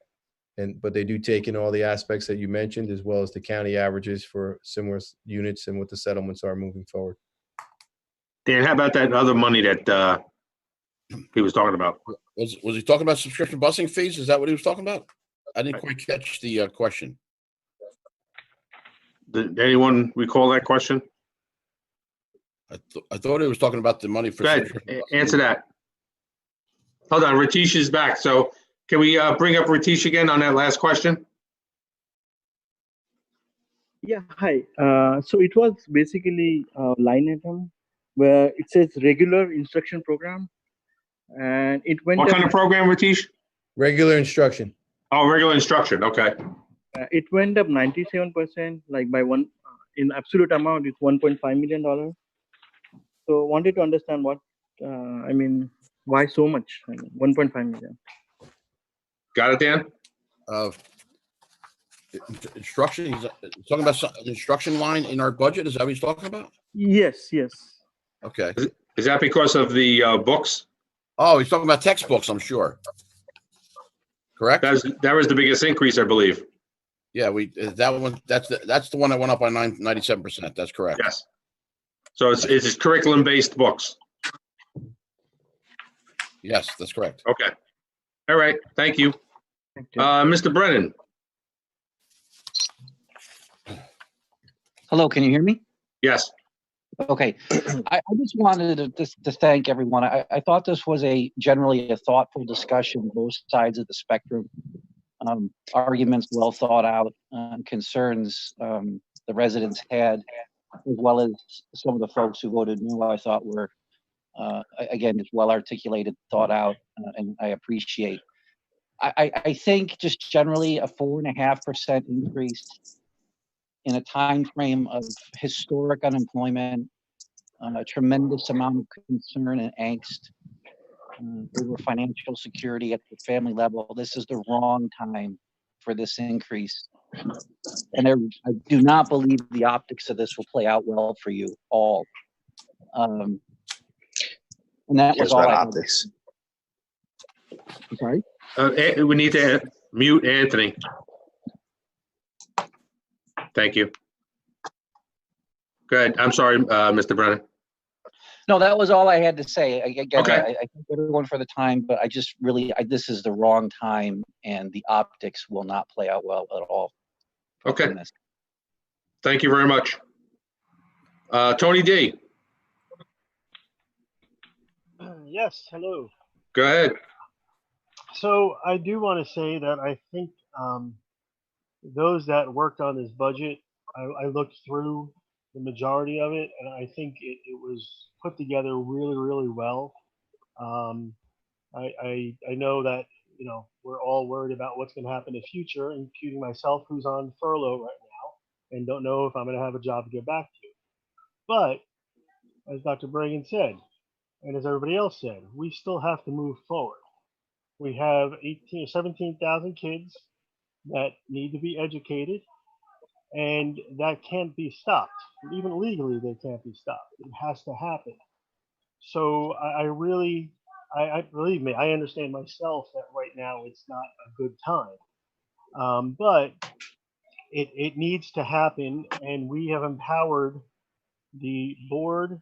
But they do take in all the aspects that you mentioned, as well as the county averages for similar units and what the settlements are moving forward. Dan, how about that other money that he was talking about? Was he talking about subscription busing fees? Is that what he was talking about? I didn't quite catch the question. Did anyone recall that question? I thought he was talking about the money for. Go ahead, answer that. Hold on, Ratish is back. So can we bring up Ratish again on that last question? Yeah, hi. So it was basically a line item where it says regular instruction program, and it went. What kind of program, Ratish? Regular instruction. Oh, regular instruction. Okay. It went up 97%, like by one in absolute amount, it's $1.5 million. So wanted to understand what, I mean, why so much? I mean, 1.5 million. Got it, Dan? Instruction, he's talking about an instruction line in our budget. Is that what he's talking about? Yes, yes. Okay. Is that because of the books? Oh, he's talking about textbooks, I'm sure. Correct? That was the biggest increase, I believe. Yeah, that's the one that went up by 97%. That's correct. Yes. So it's curriculum-based books. Yes, that's correct. Okay. All right. Thank you. Mr. Brennan. Hello, can you hear me? Yes. Okay. I just wanted to thank everyone. I thought this was generally a thoughtful discussion, both sides of the spectrum. Arguments well thought out, concerns the residents had, as well as some of the folks who voted no, I thought were, again, just well articulated, thought out, and I appreciate. I think just generally a 4.5% increase in a time frame of historic unemployment, a tremendous amount of concern and angst over financial security at the family level. This is the wrong time for this increase. And I do not believe the optics of this will play out well for you all. And that was all I had. Optics. I'm sorry? We need to mute Anthony. Thank you. Go ahead. I'm sorry, Mr. Brennan. No, that was all I had to say. Again, Okay. I thank everyone for the time, but I just really, this is the wrong time, and the optics will not play out well at all. Okay. Thank you very much. Tony D. Yes, hello. Go ahead. So I do want to say that I think those that worked on this budget, I looked through the majority of it, and I think it was put together really, really well. I know that, you know, we're all worried about what's going to happen in the future, including myself, who's on furlough right now and don't know if I'm going to have a job to get back to. But as Dr. Bragan said, and as everybody else said, we still have to move forward. We have 17,000 kids that need to be educated, and that can't be stopped. Even legally, they can't be stopped. It has to happen. So I believe me, I understand myself that right now it's not a good time, but it needs to happen, and we have empowered the board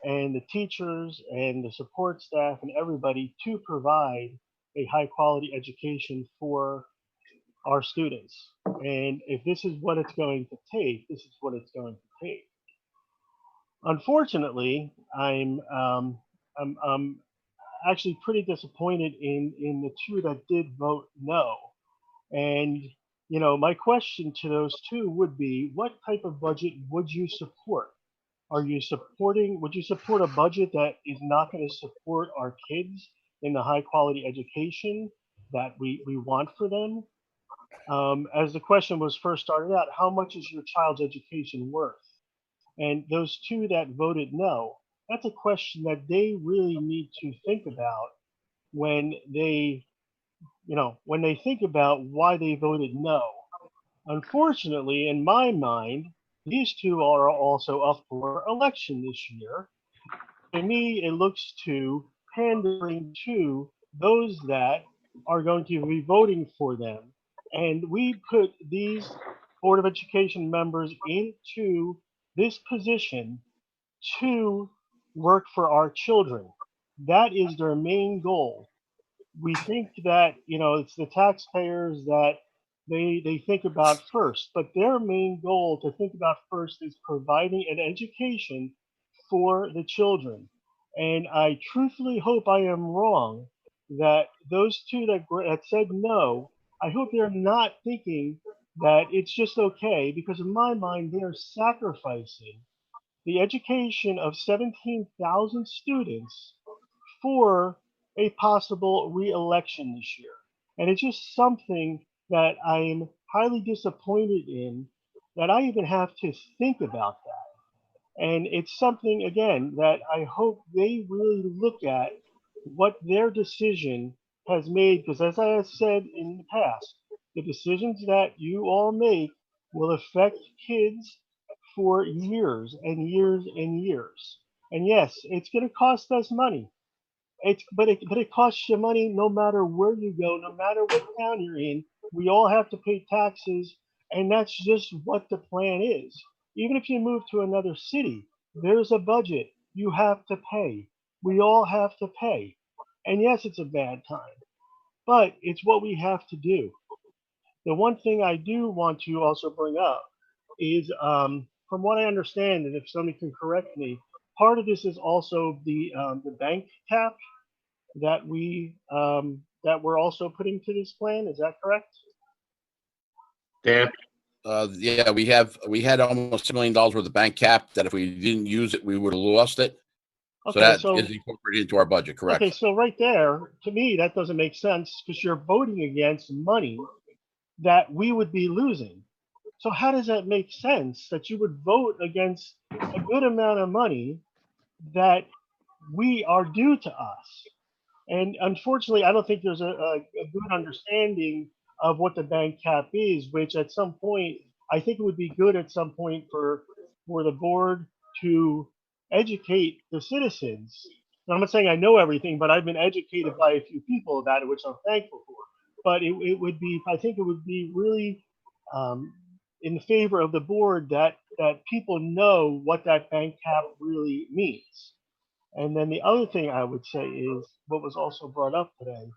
and the teachers and the support staff and everybody to provide a high quality education for our students. And if this is what it's going to take, this is what it's going to take. Unfortunately, I'm actually pretty disappointed in the two that did vote no. And you know, my question to those two would be, what type of budget would you support? Would you support a budget that is not going to support our kids in the high quality education that we want for them? As the question was first started out, how much is your child's education worth? And those two that voted no, that's a question that they really need to think about when they, when they think about why they voted no. Unfortunately, in my mind, these two are also up for election this year. To me, it looks to pandering to those that are going to be voting for them. And we put these Board of Education members into this position to work for our children. That is their main goal. We think that, it's the taxpayers that they think about first, but their main goal to think about first is providing an education for the children. And I truthfully hope I am wrong, that those two that said no, I hope they're not thinking that it's just okay, because in my mind, they're sacrificing the education of 17,000 students for a possible re-election this year. And it's just something that I'm highly disappointed in, that I even have to think about that. And it's something, again, that I hope they really look at what their decision has made, because as I have said in the past, the decisions that you all make will affect kids for years and years and years. And yes, it's going to cost us money. But it costs you money no matter where you go, no matter what town you're in. We all have to pay taxes And that's just what the plan is. Even if you move to another city, there's a budget. You have to pay. We all have to pay. And yes, it's a bad time, but it's what we have to do. The one thing I do want to also bring up is, from what I understand, and if somebody can correct me, part of this is also the bank cap that we're also putting to this plan. Is that correct? Dan? Yeah, we had almost $2 million worth of bank cap that if we didn't use it, we would have lost it. Okay, So that so- is incorporated into our budget, correct? Okay, so right there, to me, that doesn't make sense because you're voting against money that we would be losing. So how does that make sense that you would vote against a good amount of money that we are due to us? And unfortunately, I don't think there's a good understanding of what the bank cap is, which at some point, I think it would be good at some point for the board to educate the citizens. And I'm not saying I know everything, but I've been educated by a few people about it, which I'm thankful for. But it would be, I think it would be really in favor of the board that people know what that bank cap really means. And then the other thing I would say is what was also brought up today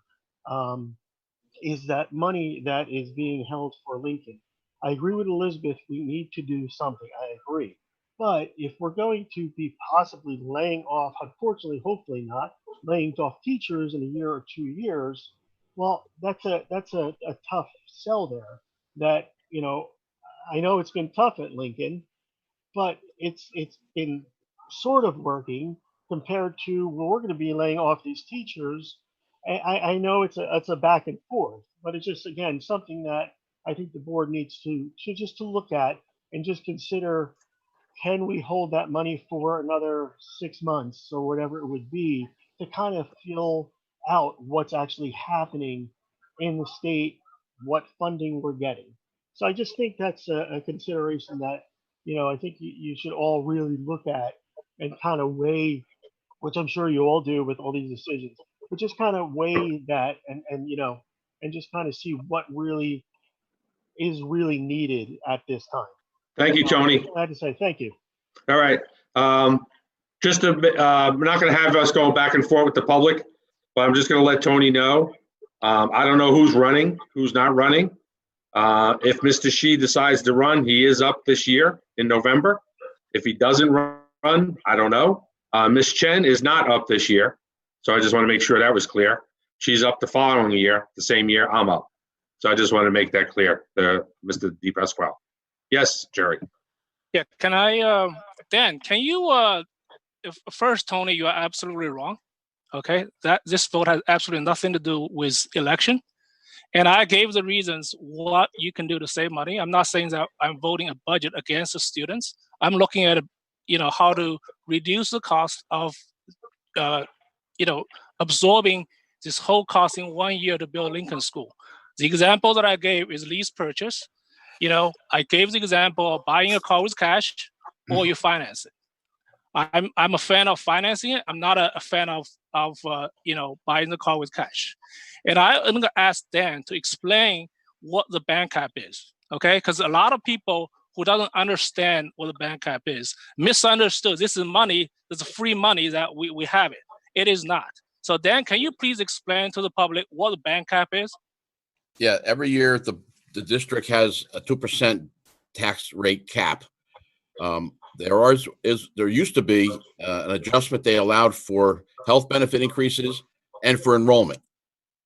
is that money that is being held for Lincoln. I agree with Elizabeth, we need to do something. I agree. But if we're going to be possibly laying off, unfortunately, hopefully not, laying off teachers in a year or 2 years, well, that's a tough sell there. That, you know, I know it's been tough at Lincoln, but it's been sort of working compared to where we're going to be laying off these teachers. I know it's a back and forth, but it's just, again, something that I think the board needs to just to look at and just consider, can we hold that money for another 6 months or whatever it would be to kind of feel out what's actually happening in the state, what funding we're getting. So I just think that's a consideration that, you know, I think you should all really look at and kind of weigh, which I'm sure you all do with all these decisions, but just kind of weigh that and you know, and just kind of see what really is really needed at this time. Thank you, Tony. I had to say thank you. All right. Just a bit, we're not going to have us going back and forth with the public, but I'm just going to let Tony know. I don't know who's running, who's not running. If Mr. Shi decides to run, he is up this year in November. If he doesn't run, I don't know. Ms. Chen is not up this year. So I just want to make sure that was clear. She's up the following year, the same year I'm up. So I just want to make that clear, Mr. DePasquale. Yes, Jerry. Yeah, can I, Dan, can you, first, Tony, you are absolutely wrong. Okay, that this vote has absolutely nothing to do with election. And I gave the reasons what you can do to save money. I'm not saying that I'm voting a budget against the students. I'm looking at, you know, how to reduce the cost of, you know, absorbing this whole cost in 1 year to build Lincoln School. The example that I gave is lease purchase. You know, I gave the example of buying a car with cash or you finance it. I'm a fan of financing it. I'm not a fan of you know, buying the car with cash. And I'm going to ask Dan to explain what the bank cap is, okay? Because a lot of people who doesn't understand what the bank cap is misunderstood. This is money. This is free money that we have it. It is not. So Dan, can you please explain to the public what the bank cap is? Yeah, every year the district has a 2% tax rate cap. There used to be an adjustment they allowed for health benefit increases and for enrollment.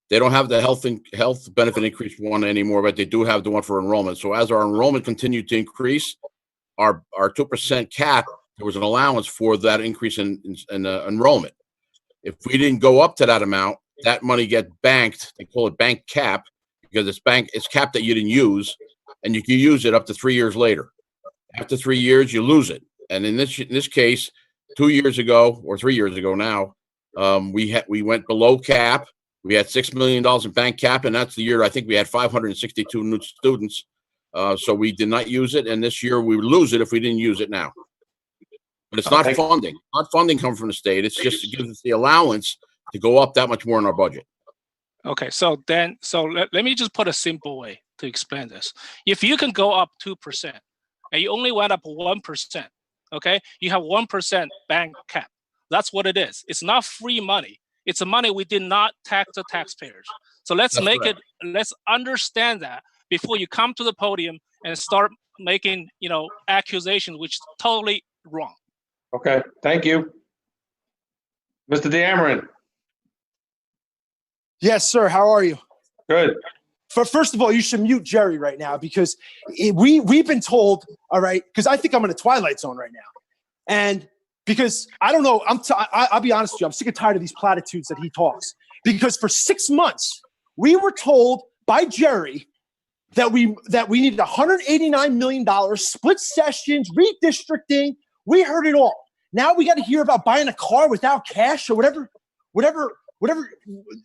They don't have the health benefit increase one anymore, but they do have the one for enrollment. So as our enrollment continued to increase, our 2% cap, there was an allowance for that increase in enrollment. If we didn't go up to that amount, that money get banked. They call it bank cap because it's capped that you didn't use, and you can use it up to 3 years later. After 3 years, you lose it. And in this case, 2 years ago or 3 years ago now, we went below cap. We had $6 million in bank cap, and that's the year I think we had 562 new students. So we did not use it, and this year we would lose it if we didn't use it now. But it's not funding. Not funding coming from the state. It's just it gives us the allowance to go up that much more in our budget. Okay, so then, let me just put a simple way. to explain this. If you can go up 2% and you only went up 1%, okay, you have 1% bank cap. That's what it is. It's not free money. It's a money we did not tax the taxpayers. So let's let's understand that before you come to the podium and start making, accusations, which is totally wrong. Okay, thank you. Mr. Dameron. Yes, sir. How are you? Good. First of all, you should mute Jerry right now because we've been told, all right, because I think I'm in a twilight zone right now. And because I don't know, I'll be honest with you, I'm sick and tired of these platitudes that he talks. Because for 6 months, we were told by Jerry that we needed $189 million, split sessions, redistricting. We heard it all. Now we got to hear about buying a car without cash or whatever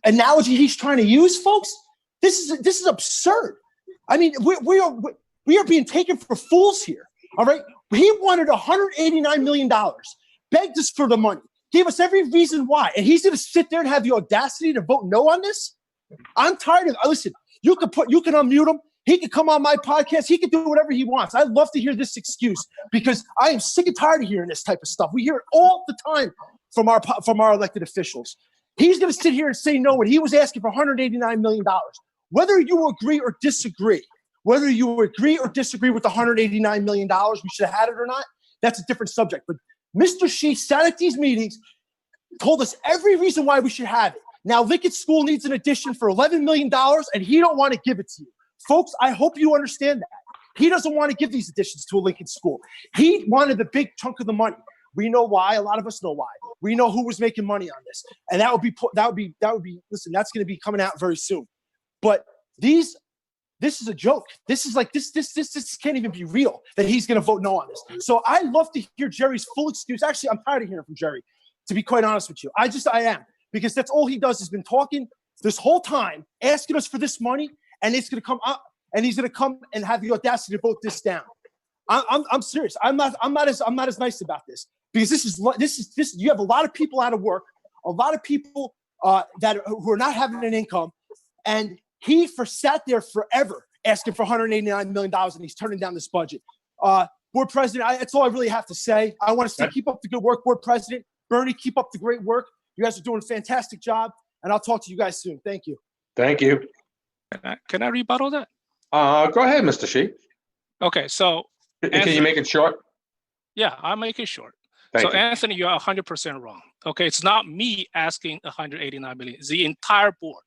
analogy he's trying to use, folks. This is absurd. I mean, we are being taken for fools here. All right. He wanted $189 million, begged us for the money, gave us every reason why. And he's going to sit there and have the audacity to vote no on this. I'm tired of it. Listen, you can unmute him. He can come on my podcast. He can do whatever he wants. I love to hear this excuse because I am sick and tired of hearing this type of stuff. We hear it all the time from our elected officials. He's going to sit here and say no when he was asking for $189 million. Whether you agree or disagree with the $189 million, we should have had it or not, that's a different subject. But Mr. Xi sat at these meetings, told us every reason why we should have it. Now Lincoln School needs an addition for $11 million, and he don't want to give it to you. Folks, I hope you understand that. He doesn't want to give these additions to a Lincoln School. He wanted the big chunk of the money. We know why. A lot of us know why. We know who was making money on this, and that would be. Listen, that's going to be coming out very soon. But this is a joke. This is like this can't even be real that he's going to vote no on this. So I love to hear Jerry's full excuse. Actually, I'm tired of hearing from Jerry, to be quite honest with you. I am, because that's all he does has been talking this whole time, asking us for this money, and it's going to come up, and he's going to come and have the audacity to vote this down. I'm serious. I'm not as nice about this, because this is you have a lot of people out of work, a lot of people who are not having an income, and he sat there forever asking for $189 million, and he's turning down this budget. Board President, that's all I really have to say. I want to say keep up the good work, Board President. Bernie, keep up the great work. You guys are doing a fantastic job, and I'll talk to you guys soon. Thank you. Thank you. Can I rebuttal that? Go ahead, Mr. Xi. Okay, so can you make it short? Yeah, I'll make it short. Thank you. Anthony, you're 100% wrong. Okay, it's not me asking 189 million. It's the entire board.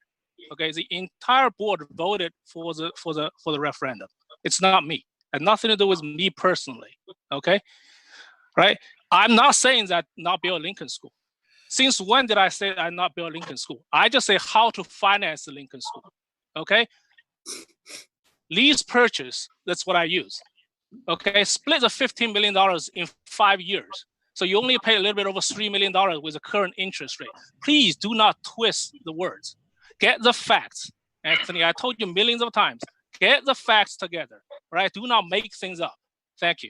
Okay, the entire board voted for the referendum. It's not me. It had nothing to do with me personally. Okay, right? I'm not saying that not build Lincoln School. Since when did I say I not build Lincoln School? I just say how to finance the Lincoln School. Okay, lease purchase. That's what I use. Okay, split the $15 million in 5 years. So you only pay a little bit over $3 million with the current interest rate. Please do not twist the words. Get the facts. Anthony, I told you millions of times, get the facts together, right? Do not make things up. Thank you.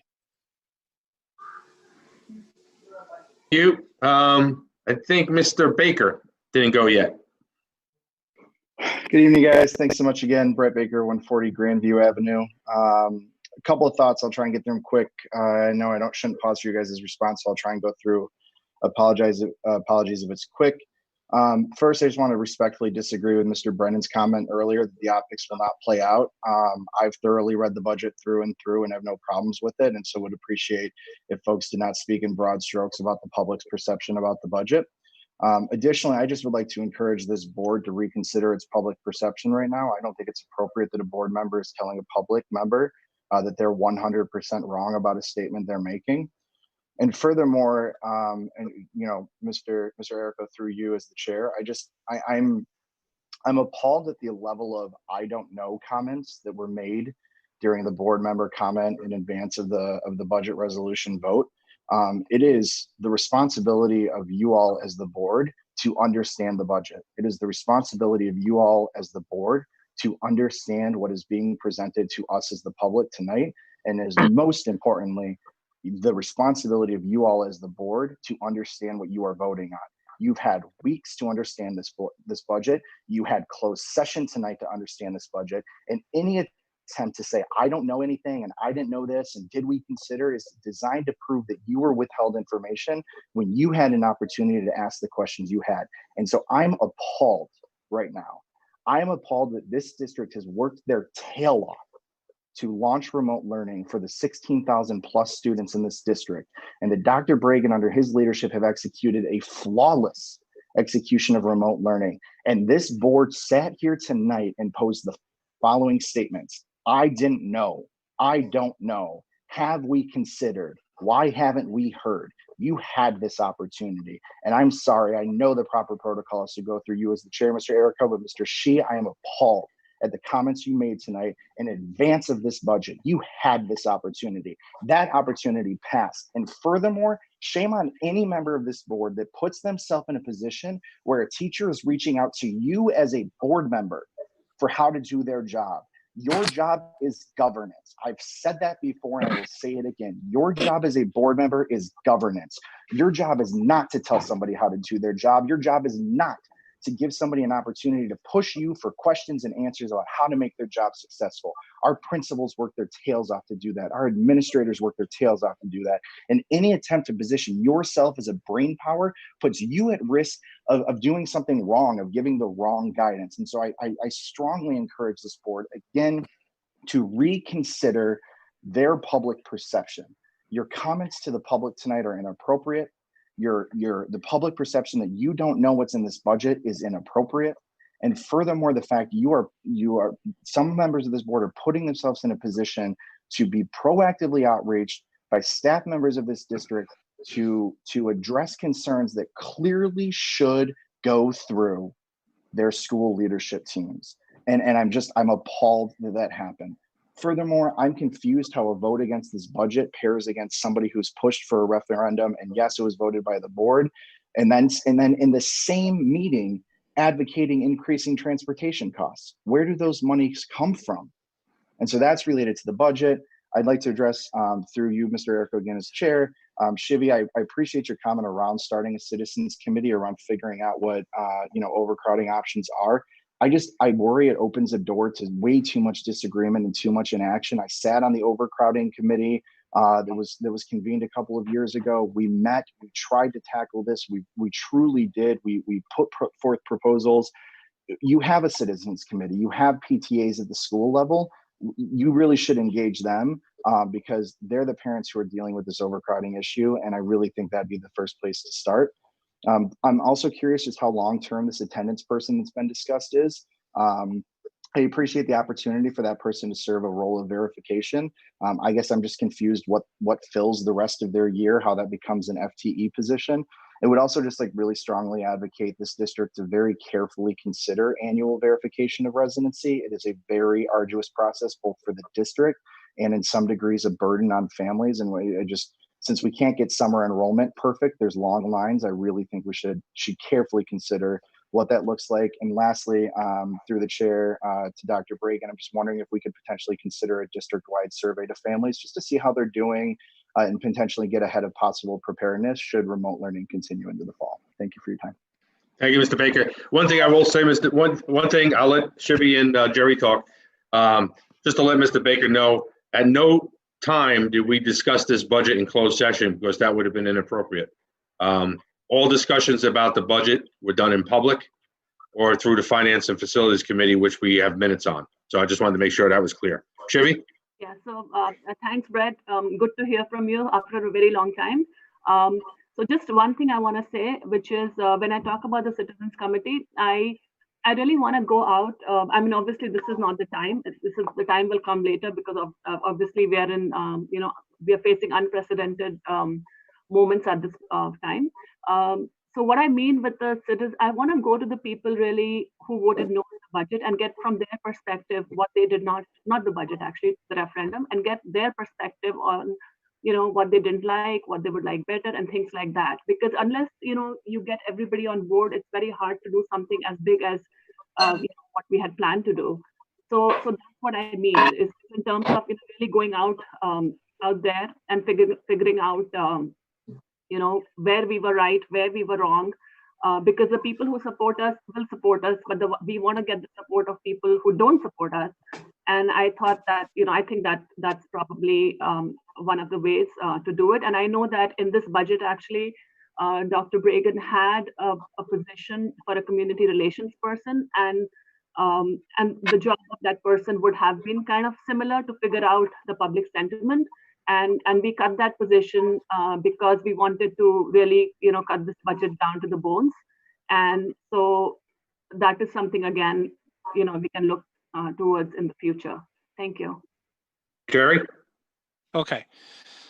I think Mr. Baker didn't go yet. Good evening, guys. Thanks so much again. Brett Baker, 140 Grandview Avenue. A couple of thoughts. I'll try and get through them quick. I know I shouldn't pause for you guys' response, so I'll try and go through. Apologies if it's quick. First, I just want to respectfully disagree with Mr. Brennan's comment earlier that the optics will not play out. I've thoroughly read the budget through and through and have no problems with it, and so would appreciate if folks did not speak in broad strokes about the public's perception about the budget. Additionally, I just would like to encourage this board to reconsider its public perception right now. I don't think it's appropriate that a board member is telling a public member that they're 100% wrong about a statement they're making. And furthermore, and Mr. Errico, through you as the chair, I'm appalled at the level of I don't know comments that were made during the board member comment in advance of the budget resolution vote. It is the responsibility of you all as the board to understand the budget. It is the responsibility of you all as the board to understand what is being presented to us as the public tonight, and is most importantly, the responsibility of you all as the board to understand what you are voting on. You've had weeks to understand this budget. You had closed session tonight to understand this budget, and any attempt to say, I don't know anything and I didn't know this and did we consider, is designed to prove that you were withheld information when you had an opportunity to ask the questions you had. And so I'm appalled right now. I am appalled that this district has worked their tail off to launch remote learning for the 16,000 plus students in this district. And that Dr. Bregan, under his leadership, have executed a flawless execution of remote learning. And this board sat here tonight and posed the following statements. I didn't know. I don't know. Have we considered? Why haven't we heard? You had this opportunity. And I'm sorry, I know the proper protocol is to go through you as the chair, Mr. Errico, but Mr. Shi, I am appalled at the comments you made tonight in advance of this budget. You had this opportunity. That opportunity passed. And furthermore, shame on any member of this board that puts themselves in a position where a teacher is reaching out to you as a board member for how to do their job. Your job is governance. I've said that before and I will say it again. Your job as a board member is governance. Your job is not to tell somebody how to do their job. Your job is not to give somebody an opportunity to push you for questions and answers about how to make their job successful. Our principals work their tails off to do that. Our administrators work their tails off to do that. And any attempt to position yourself as a brain power puts you at risk of doing something wrong, of giving the wrong guidance. And so I strongly encourage this board, again, to reconsider their public perception. Your comments to the public tonight are inappropriate. The public perception that you don't know what's in this budget is inappropriate. And furthermore, the fact some members of this board are putting themselves in a position to be proactively outraged by staff members of this district to address concerns that clearly should go through their school leadership teams. And I'm appalled that happened. Furthermore, I'm confused how a vote against this budget pairs against somebody who's pushed for a referendum, and yes, it was voted by the board, and then in the same meeting advocating increasing transportation costs. Where do those monies come from? And so that's related to the budget. I'd like to address through you, Mr. Errico, again as chair. Shivi, I appreciate your comment around starting a citizens committee around figuring out what overcrowding options are. I worry it opens a door to way too much disagreement and too much inaction. I sat on the overcrowding committee that was convened a couple of years ago. We met, we tried to tackle this. We truly did. We put forth proposals. You have a citizens committee. You have PTAs at the school level. You really should engage them because they're the parents who are dealing with this overcrowding issue. And I really think that'd be the first place to start. I'm also curious just how long-term this attendance person that's been discussed is. I appreciate the opportunity for that person to serve a role of verification. I guess I'm just confused what fills the rest of their year, how that becomes an FTE position. It would also just really strongly advocate this district to very carefully consider annual verification of residency. It is a very arduous process, both for the district and in some degrees a burden on families. And since we can't get summer enrollment perfect, there's long lines. I really think we should carefully consider what that looks like. And lastly, through the chair to Dr. Bregan, I'm just wondering if we could potentially consider a district-wide survey to families just to see how they're doing and potentially get ahead of possible preparedness should remote learning continue into the fall. Thank you for your time. Thank you, Mr. Baker. One thing I will say, one thing I'll let Shivi and Jerry talk, just to let Mr. Baker know, at no time did we discuss this budget in closed session because that would have been inappropriate. All discussions about the budget were done in public or through the Finance and Facilities Committee, which we have minutes on. So I just wanted to make sure that was clear. Shivi? Yeah, so thanks, Brett. Good to hear from you after a very long time. So just one thing I want to say, which is when I talk about the Citizens Committee, I really want to go out. I mean, obviously, this is not the time. The time will come later because of obviously we are in, we are facing unprecedented moments at this time. So what I mean with the citizens, I want to go to the people really who voted no to the budget and get from their perspective what they did not the budget, actually, the referendum, and get their perspective on, what they didn't like, what they would like better, and things like that. Because unless, you get everybody on board, it's very hard to do something as big as what we had planned to do. So that's what I mean, is in terms of really going out there and figuring out where we were right, where we were wrong, because the people who support us will support us, but we want to get the support of people who don't support us. And I thought that, I think that that's probably one of the ways to do it. And I know that in this budget, actually, Dr. Bragan had a position for a community relations person, and the job of that person would have been kind of similar to figure out the public sentiment. And we cut that position because we wanted to really, cut this budget down to the bones. And so that is something, again, we can look towards in the future. Thank you. Jerry? Okay.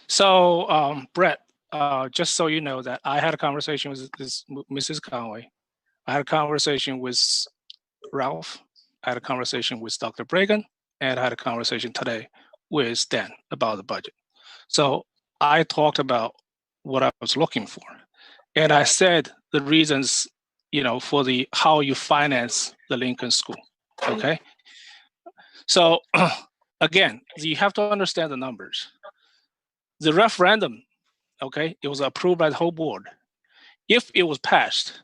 So, Brett, just so you know that I had a conversation with Mrs. Conway. I had a conversation with Ralph. I had a conversation with Dr. Bragan, and I had a conversation today with Dan about the budget. So I talked about what I was looking for. And I said the reasons, for the how you finance the Lincoln School, okay? So again, you have to understand the numbers. The referendum, okay, it was approved by the whole board. If it was passed,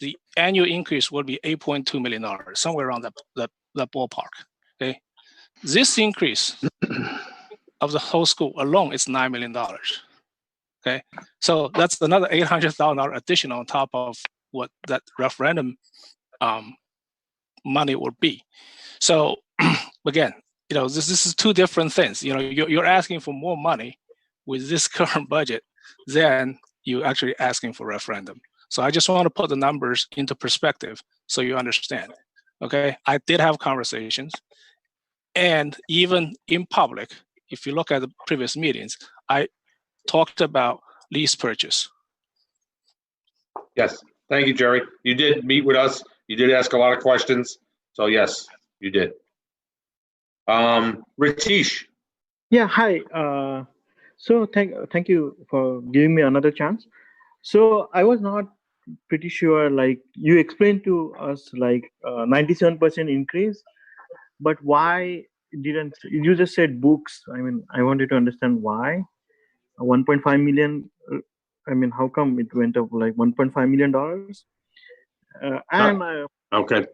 the annual increase would be $8.2 million, somewhere around that ballpark, okay? This increase of the whole school alone is $9 million, okay? So that's another $800,000 additional on top of what that referendum money would be. So again, this is two different things. You're asking for more money with this current budget than you actually asking for referendum. So I just want to put the numbers into perspective so you understand. Okay, I did have conversations, and even in public, if you look at the previous meetings, I talked about lease purchase. Yes, thank you, Jerry. You did meet with us. You did ask a lot of questions. So yes, you did. Ritesh. Yeah, hi. So thank you for giving me another chance. So I was not pretty sure, like you explained to us, like 97% increase, but why didn't you just said books? I mean, I wanted to understand why 1.5 million. I mean, how come it went up like $1.5 million? Okay.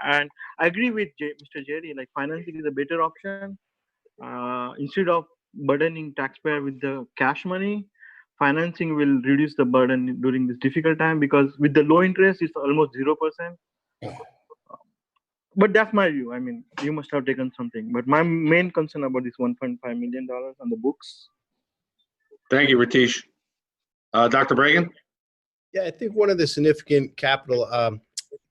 And I agree with Mr. Jerry, like financing is a better option. Instead of burdening taxpayer with the cash money, financing will reduce the burden during this difficult time, because with the low interest, it's almost 0%. But that's my view. I mean, you must have taken something. But my main concern about this $1.5 million on the books. Thank you, Ritesh. Dr. Bragan? Yeah, I think one of the significant capital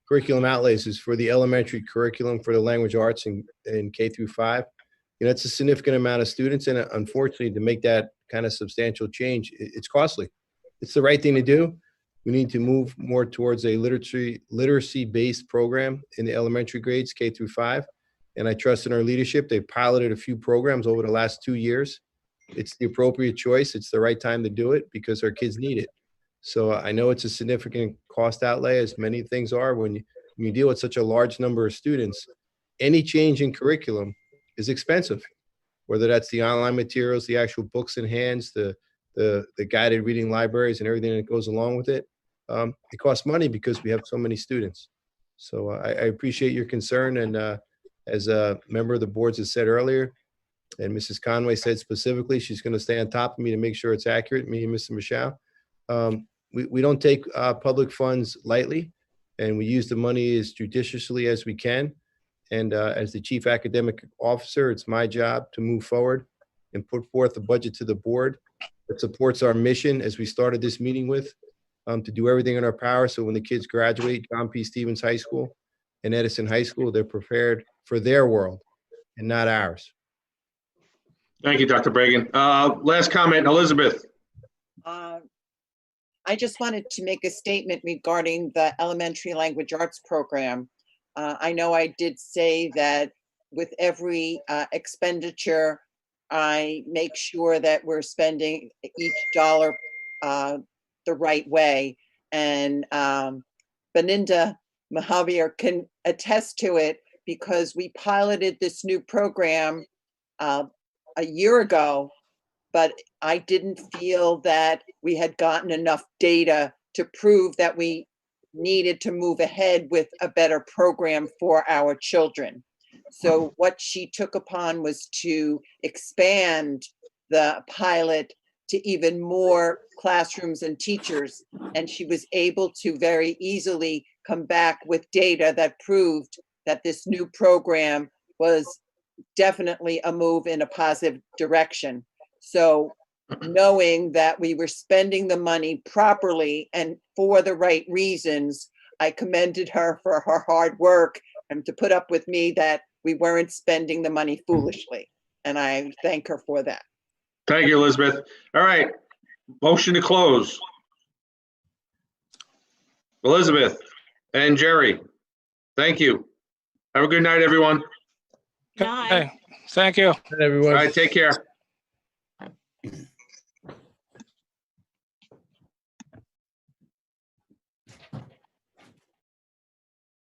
curriculum outlays is for the elementary curriculum for the language arts in K through 5. It's a significant amount of students, and unfortunately, to make that kind of substantial change, it's costly. It's the right thing to do. We need to move more towards a literacy-based program in the elementary grades, K through 5. And I trust in our leadership. They've piloted a few programs over the last 2 years. It's the appropriate choice. It's the right time to do it because our kids need it. So I know it's a significant cost outlay, as many things are. When you deal with such a large number of students, any change in curriculum is expensive, whether that's the online materials, the actual books in hands, the guided reading libraries and everything that goes along with it. It costs money because we have so many students. So I appreciate your concern. And as a member of the boards has said earlier, and Mrs. Conway said specifically, she's going to stay on top of me to make sure it's accurate, me and Mr. Michaud. We don't take public funds lightly, and we use the money as judiciously as we can. And as the chief academic officer, it's my job to move forward and put forth a budget to the board that supports our mission, as we started this meeting with, to do everything in our power so when the kids graduate John P. Stevens High School and Edison High School, they're prepared for their world and not ours. Thank you, Dr. Bragan. Last comment, Elizabeth. I just wanted to make a statement regarding the elementary language arts program. I know I did say that with every expenditure, I make sure that we're spending each dollar the right way. And Beninda Mahavir can attest to it, because we piloted this new program a year ago, but I didn't feel that we had gotten enough data to prove that we needed to move ahead with a better program for our children. So what she took upon was to expand the pilot to even more classrooms and teachers. And she was able to very easily come back with data that proved that this new program was definitely a move in a positive direction. So knowing that we were spending the money properly and for the right reasons, I commended her for her hard work and to put up with me that we weren't spending the money foolishly. And I thank her for that. Thank you, Elizabeth. All right, motion to close. Elizabeth and Jerry, thank you. Have a good night, everyone. Okay, thank you. All right, take care.